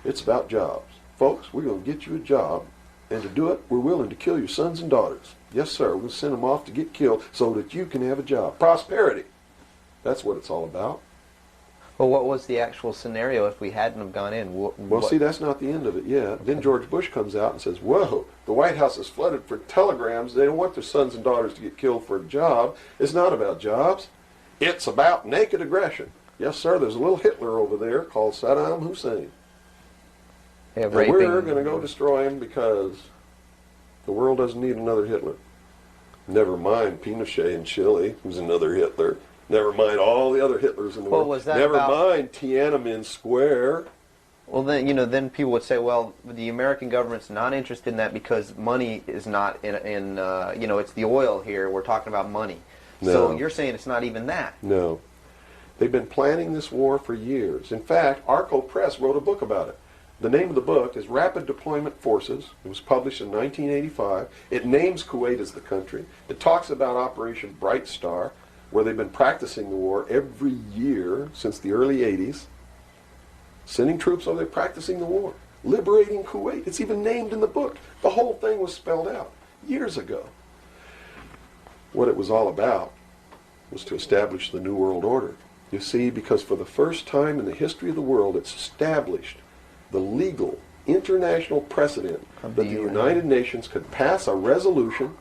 It's about jobs. Folks, we're going to get you a job, and to do it, we're willing to kill your sons and daughters. Yes, sir, we'll send them off to get killed so that you can have a job. Prosperity. That's what it's all about. Well, what was the actual scenario if we hadn't have gone in? Well, see, that's not the end of it yet. Then George Bush comes out and says, whoa, the White House is flooded for telegrams. They don't want their sons and daughters to get killed for a job. It's not about jobs. It's about naked aggression. Yes, sir, there's a little Hitler over there called Saddam Hussein. And we're going to go destroy him because the world doesn't need another Hitler. Never mind Pinochet in Chile, who's another Hitler. Never mind all the other Hitlers in the world. Was that Never mind Tiananmen Square. Well, then, you know, then people would say, well, the American government's not interested in that because money is not in you know, it's the oil here. We're talking about money. No. So you're saying it's not even that. No. They've been planning this war for years. In fact, Arco Press wrote a book about it. The name of the book is Rapid Deployment Forces. It was published in 1985. It names Kuwait as the country. It talks about Operation Bright Star, where they've been practicing the war every year since the early 80s. Sending troops over there practicing the war. Liberating Kuwait. It's even named in the book. The whole thing was spelled out years ago. What it was all about was to establish the New World Order. You see, because for the first time in the history of the world, it's established the legal international precedent that the United Nations could pass a resolution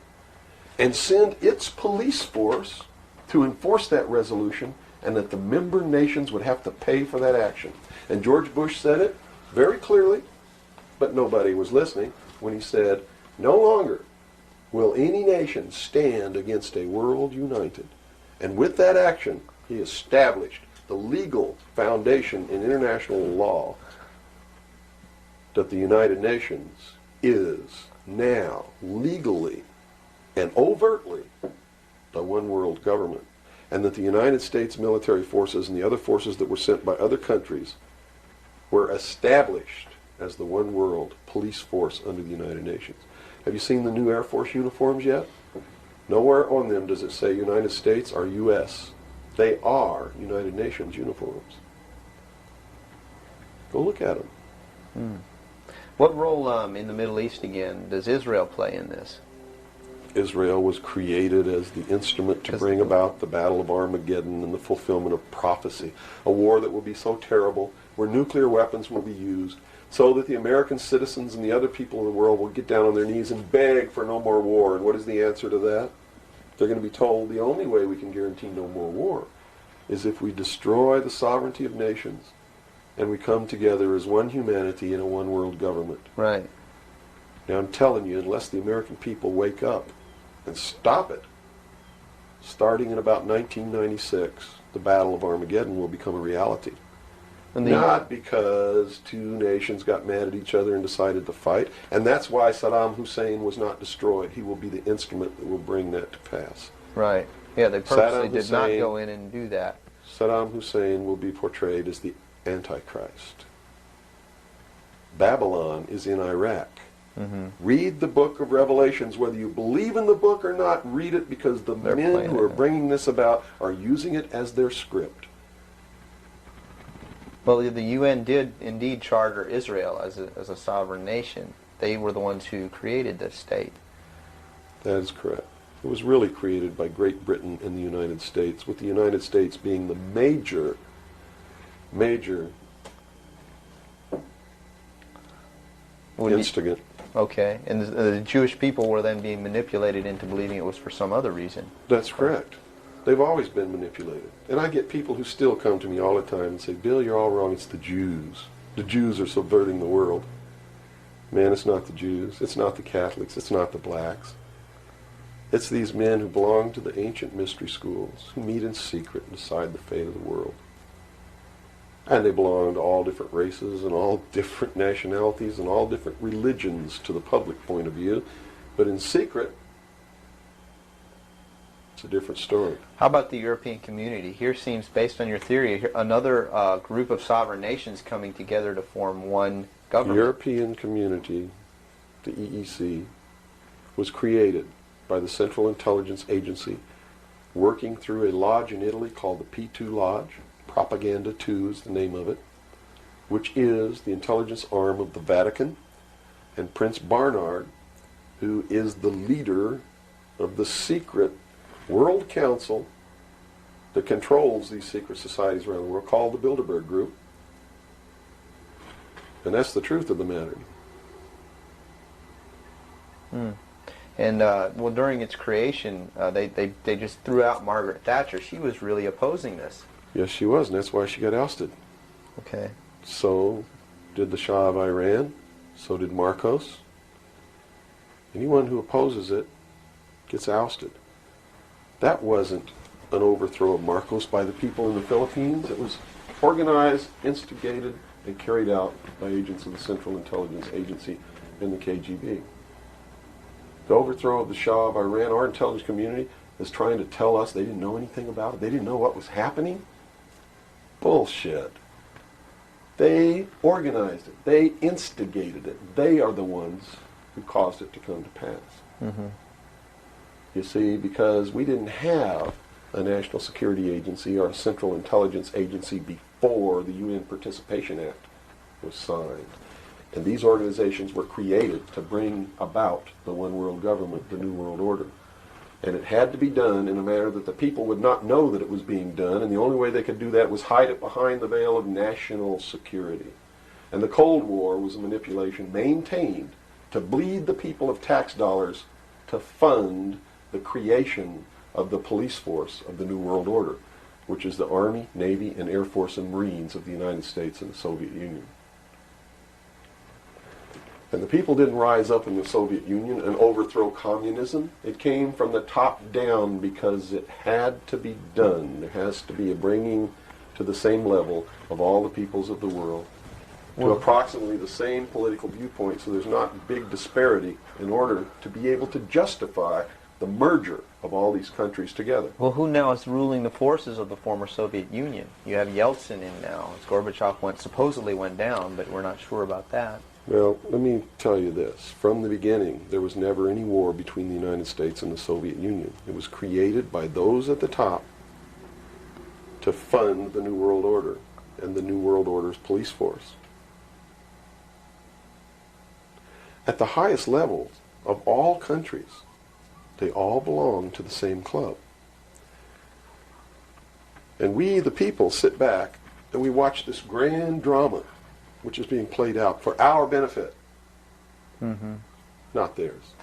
and send its police force to enforce that resolution, and that the member nations would have to pay for that action. And George Bush said it very clearly, but nobody was listening, when he said, no longer will any nation stand against a world united. And with that action, he established the legal foundation in international law that the United Nations is now legally and overtly the one world government, and that the United States military forces and the other forces that were sent by other countries were established as the one world police force under the United Nations. Have you seen the new Air Force uniforms yet? Nowhere on them does it say United States or U.S. They are United Nations uniforms. Go look at them. What role in the Middle East again does Israel play in this? Israel was created as the instrument to bring about the Battle of Armageddon and the fulfillment of prophecy, a war that will be so terrible, where nuclear weapons will be used, so that the American citizens and the other people in the world will get down on their knees and beg for no more war. And what is the answer to that? They're going to be told the only way we can guarantee no more war is if we destroy the sovereignty of nations and we come together as one humanity in a one world government. Right. Now I'm telling you, unless the American people wake up and stop it, starting in about 1996, the Battle of Armageddon will become a reality. Not because two nations got mad at each other and decided to fight, and that's why Saddam Hussein was not destroyed. He will be the instrument that will bring that to pass. Right. Yeah, they purposely Saddam did not Hussein- go in and do that. Saddam Hussein will be portrayed as the Antichrist. Babylon is in Iraq. Read the book of Revelations, whether you believe in the book or not. Read it, because the They're men playing who are it. bringing this about are using it as their script. Well, the UN did indeed charter Israel as a sovereign nation. They were the ones who created this state. That is correct. It was really created by Great Britain and the United States, with the United States being the major Would you- instigant. Okay, and the Jewish people were then being manipulated into believing it was for some other reason. That's correct. They've always been manipulated. And I get people who still come to me all the time and say, Bill, you're all wrong. It's the Jews. The Jews are subverting the world. Man, it's not the Jews. It's not the Catholics. It's not the blacks. It's these men who belong to the ancient mystery schools, who meet in secret and decide the fate of the world. And they belong to all different races and all different nationalities and all different religions to the public point of view. But in secret, it's a different story. How about the European community? Here seems, based on your theory, another group of sovereign nations coming together to form one The government. European Community, the EEC, was created by the Central Intelligence Agency, working through a lodge in Italy called the P2 Lodge. Propaganda 2 is the name of it, which is the intelligence arm of the Vatican. And Prince Bernhard, who is the leader of the secret World Council that controls these secret societies around the world, called the Bilderberg Group. And that's the truth of the matter. And well, during its creation, they just threw out Margaret Thatcher. She was really opposing this. Yes, she was, and that's why she got ousted. Okay. So did the Shah of Iran. So did Marcos. Anyone who opposes it gets ousted. That wasn't an overthrow of Marcos by the people in the Philippines. It was organized, instigated, and carried out by agents of the Central Intelligence Agency and the KGB. The overthrow of the Shah of Iran, our intelligence community is trying to tell us they didn't know anything about it. They didn't know what was happening. Bullshit. They organized it. They instigated it. They are the ones who caused it to come to pass. You see, because we didn't have a National Security Agency or a Central Intelligence Agency before the UN Participation Act was signed. And these organizations were created to bring about the one world government, the New World Order. And it had to be done in a manner that the people would not know that it was being done, and the only way they could do that was hide it behind the veil of national security. And the Cold War was a manipulation maintained to bleed the people of tax dollars to fund the creation of the police force of the New World Order, which is the Army, Navy, and Air Force and Marines of the United States and the Soviet Union. And the people didn't rise up in the Soviet Union and overthrow communism. It came from the top down because it had to be done. There has to be a bringing to the same level of all the peoples of the world to approximately the same political viewpoint, so there's not big disparity in order to be able to justify the merger of all these countries together. Well, who now is ruling the forces of the former Soviet Union? You have Yeltsin in now. Gorbachev supposedly went down, but we're not sure about that. Well, let me tell you this. From the beginning, there was never any war between the United States and the Soviet Union. It was created by those at the top to fund the New World Order and the New World Order's police force. At the highest levels of all countries, they all belong to the same club. And we, the people, sit back and we watch this grand drama which is being played out for our benefit, not theirs.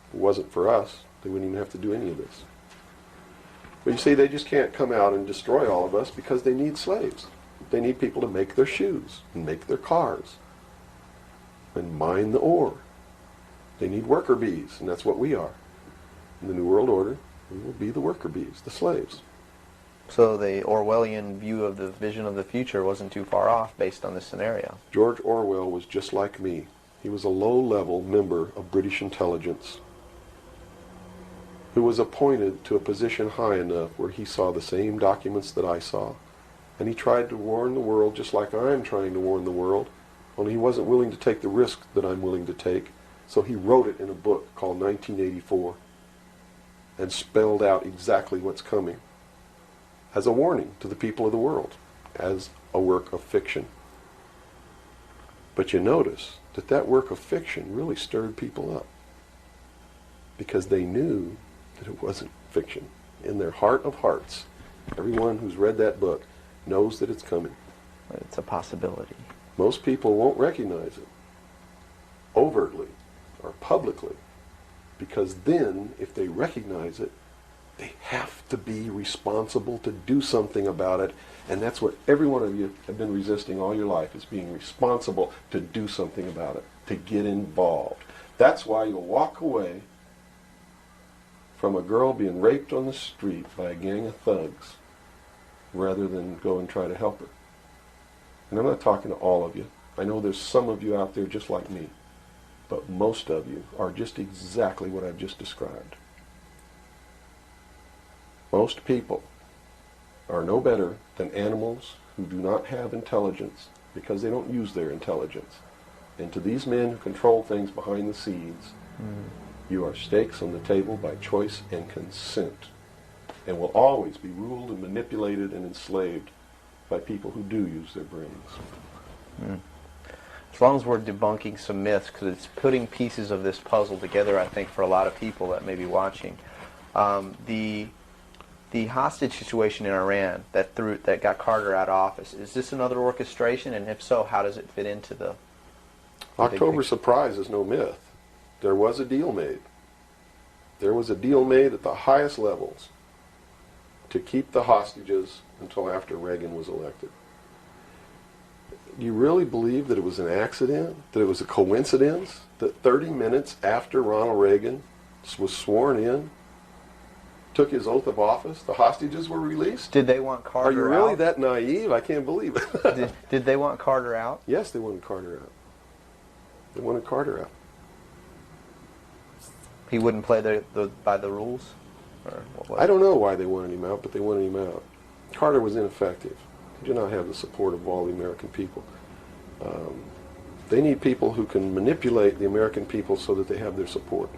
If it wasn't for us, they wouldn't even have to do any of this. But you see, they just can't come out and destroy all of us because they need slaves. They need people to make their shoes and make their cars and mine the ore. They need worker bees, and that's what we are. In the New World Order, we will be the worker bees, the slaves. So the Orwellian view of the vision of the future wasn't too far off based on this scenario. George Orwell was just like me. He was a low-level member of British intelligence who was appointed to a position high enough where he saw the same documents that I saw. And he tried to warn the world just like I'm trying to warn the world, only he wasn't willing to take the risk that I'm willing to take. So he wrote it in a book called 1984 and spelled out exactly what's coming as a warning to the people of the world, as a work of fiction. But you notice that that work of fiction really stirred people up because they knew that it wasn't fiction. In their heart of hearts, everyone who's read that book knows that it's coming. It's a possibility. Most people won't recognize it overtly or publicly because then, if they recognize it, they have to be responsible to do something about it. And that's what every one of you have been resisting all your life, is being responsible to do something about it, to get involved. That's why you'll walk away from a girl being raped on the street by a gang of thugs rather than go and try to help her. And I'm not talking to all of you. I know there's some of you out there just like me. But most of you are just exactly what I've just described. Most people are no better than animals who do not have intelligence because they don't use their intelligence. And to these men who control things behind the scenes, you are stakes on the table by choice and consent, and will always be ruled and manipulated and enslaved by people who do use their brains. As long as we're debunking some myths, because it's putting pieces of this puzzle together, I think, for a lot of people that may be watching. The hostage situation in Iran that got Carter out of office, is this another orchestration? And if so, how does it fit into the October surprise is no myth. There was a deal made. There was a deal made at the highest levels to keep the hostages until after Reagan was elected. Do you really believe that it was an accident? That it was a coincidence that 30 minutes after Ronald Reagan was sworn in, took his oath of office, the hostages were released? Did they want Carter out? Are you really that naive? I can't believe it. Did they want Carter out? Yes, they wanted Carter out. They wanted Carter out. He wouldn't play by the rules? Or what was I don't know why they wanted him out, but they wanted him out. Carter was ineffective. He did not have the support of all the American people. They need people who can manipulate the American people so that they have their support.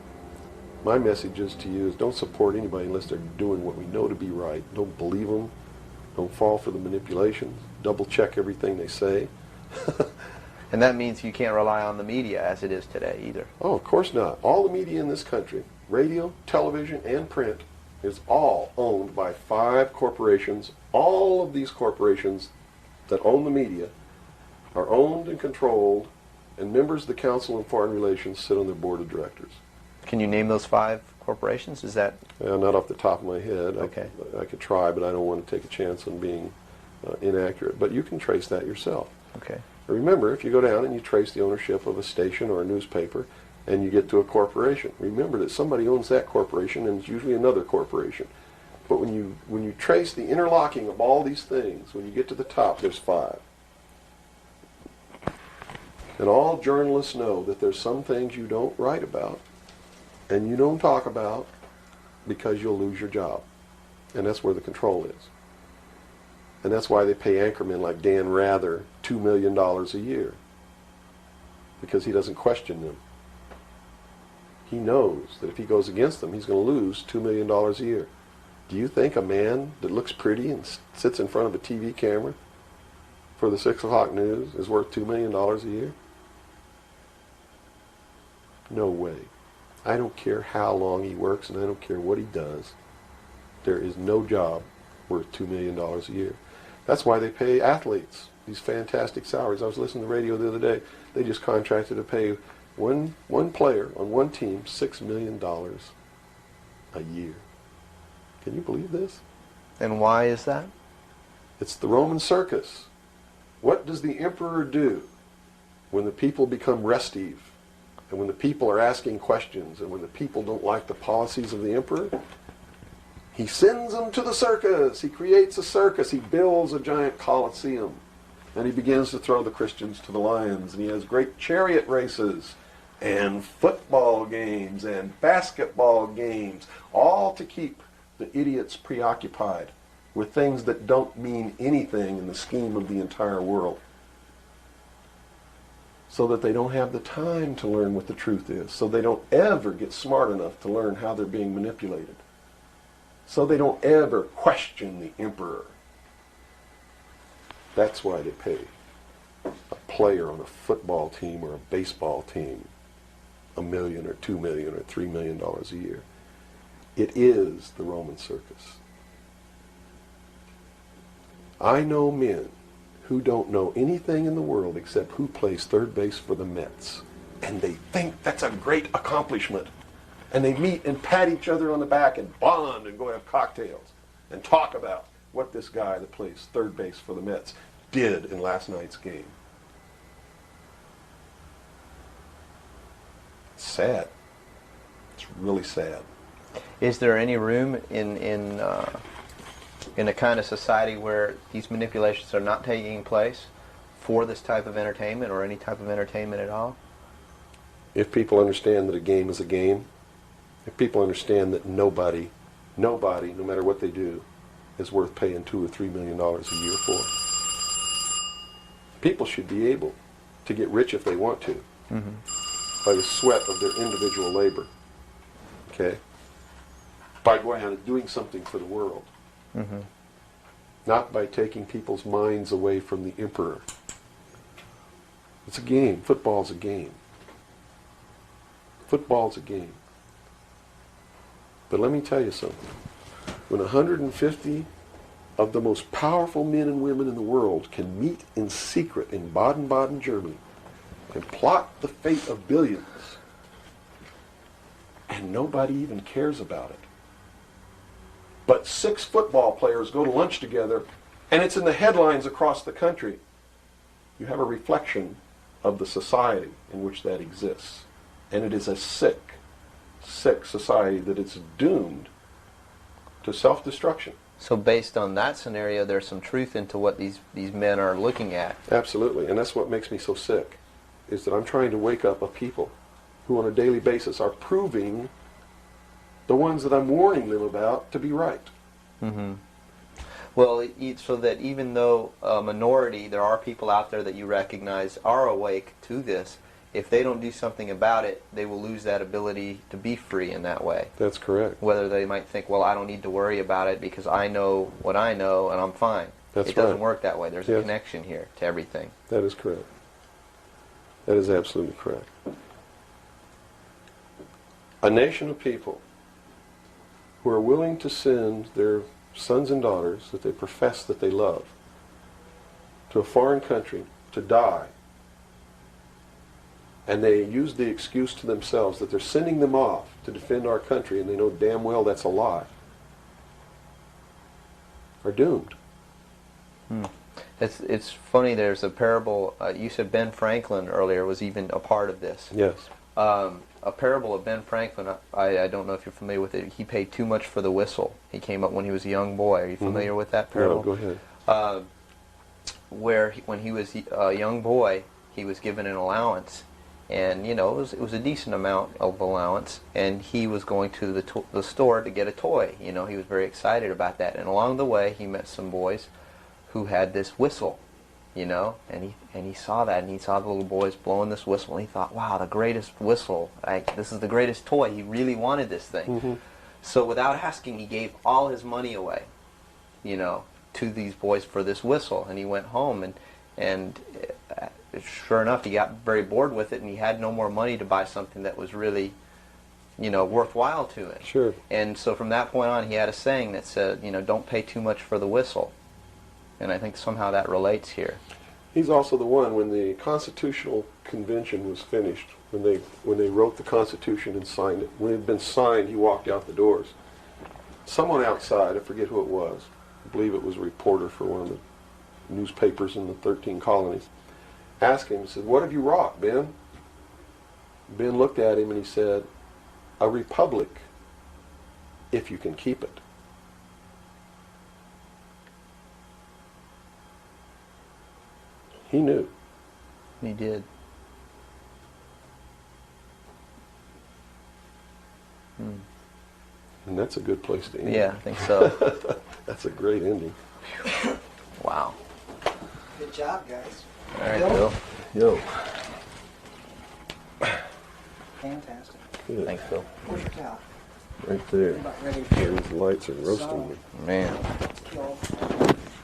My message is to you is don't support anybody unless they're doing what we know to be right. Don't believe them. Don't fall for the manipulations. Double check everything they say. And that means you can't rely on the media as it is today either. Oh, of course not. All the media in this country, radio, television, and print, is all owned by 5 corporations. All of these corporations that own the media are owned and controlled, and members of the Council on Foreign Relations sit on their board of directors. Can you name those 5 corporations? Is that... Not off the top of my head. Okay. I could try, but I don't want to take a chance on being inaccurate. But you can trace that yourself. Okay. Remember, if you go down and you trace the ownership of a station or a newspaper, and you get to a corporation, remember that somebody owns that corporation, and it's usually another corporation. But when you trace the interlocking of all these things, when you get to the top, there's 5. And all journalists know that there's some things you don't write about, and you don't talk about, because you'll lose your job. And that's where the control is. And that's why they pay anchormen like Dan Rather $2 million a year. because he doesn't question them. He knows that if he goes against them, he's going to lose $2 million a year. Do you think a man that looks pretty and sits in front of a TV camera for the 6 o'clock news is worth $2 million a year? No way. I don't care how long he works and I don't care what he does. There is no job worth $2 million a year. That's why they pay athletes these fantastic salaries. I was listening to the radio the other day. They just contracted to pay one player on one team $6 million a year. Can you believe this? And why is that? It's the Roman circus. What does the emperor do when the people become restive, and when the people are asking questions, and when the people don't like the policies of the emperor? He sends them to the circus. He creates a circus. He builds a giant coliseum. And he begins to throw the Christians to the lions. And he has great chariot races and football games and basketball games, all to keep the idiots preoccupied with things that don't mean anything in the scheme of the entire world, so that they don't have the time to learn what the truth is, so they don't ever get smart enough to learn how they're being manipulated, so they don't ever question the emperor. That's why they pay a player on a football team or a baseball team $1 million or $2 million or $3 million a year. It is the Roman circus. I know men who don't know anything in the world except who plays third base for the Mets. And they think that's a great accomplishment. And they meet and pat each other on the back and bond and go have cocktails and talk about what this guy that plays third base for the Mets did in last night's game. It's sad. It's really sad. Is there any room in a kind of society where these manipulations are not taking place for this type of entertainment or any type of entertainment at all? If people understand that a game is a game, if people understand that nobody, no matter what they do, is worth paying $2 or $3 million a year for, people should be able to get rich if they want to, by the sweat of their individual labor. Okay? By going out and doing something for the world. Not by taking people's minds away from the emperor. It's a game. Football's a game. Football's a game. But let me tell you something. When 150 of the most powerful men and women in the world can meet in secret in Baden-Baden, Germany, and plot the fate of billions, and nobody even cares about it, but 6 football players go to lunch together, and it's in the headlines across the country, you have a reflection of the society in which that exists. And it is a sick, sick society that is doomed to self-destruction. So based on that scenario, there's some truth into what these men are looking at. Absolutely, and that's what makes me so sick, is that I'm trying to wake up a people who on a daily basis are proving the ones that I'm warning them about to be right. Well, so that even though a minority, there are people out there that you recognize are awake to this, if they don't do something about it, they will lose that ability to be free in that way. That's correct. Whether they might think, well, I don't need to worry about it because I know what I know and I'm fine. That's It doesn't right. work that way. There's a Yes. connection here to everything. That is correct. That is absolutely correct. A nation of people who are willing to send their sons and daughters that they profess that they love to a foreign country to die, and they use the excuse to themselves that they're sending them off to defend our country, and they know damn well that's a lie, are doomed. It's funny, there's a parable, you said Ben Franklin earlier was even a part of this. Yes. A parable of Ben Franklin, I don't know if you're familiar with it. He paid too much for the whistle. He came up when he was a young boy. Are you familiar with that parable? No, go ahead. Where when he was a young boy, he was given an allowance. And, you know, it was a decent amount of allowance. And he was going to the store to get a toy. You know, he was very excited about that. And along the way, he met some boys who had this whistle. you know, and he saw that, and he saw the little boys blowing this whistle, and he thought, wow, the greatest whistle, this is the greatest toy. He really wanted this thing. Mm-hmm. So without asking, he gave all his money away, you know, to these boys for this whistle, and he went home, and sure enough, he got very bored with it, and he had no more money to buy something that was really, you know, worthwhile to him. Sure. And so from that point on, he had a saying that said, you know, don't pay too much for the whistle. And I think somehow that relates here. He's also the one, when the Constitutional Convention was finished, when they wrote the Constitution and signed it, when it had been signed, he walked out the doors. Someone outside, I forget who it was, I believe it was a reporter for one of the newspapers in the 13 colonies, asked him, he said, what have you wrought, Ben? Ben looked at him and he said, a republic, if you can keep it. He knew. He did. And that's a good place to end. Yeah, I think so. That's a great ending. Wow. Good job, guys. All right, Bill? Bill. Yo. Fantastic. Good. Thanks, Bill. Where's your towel? Right there. About ready to These lights are roasting me. Man. kill.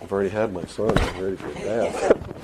I've already had my son. I'm ready for a bath.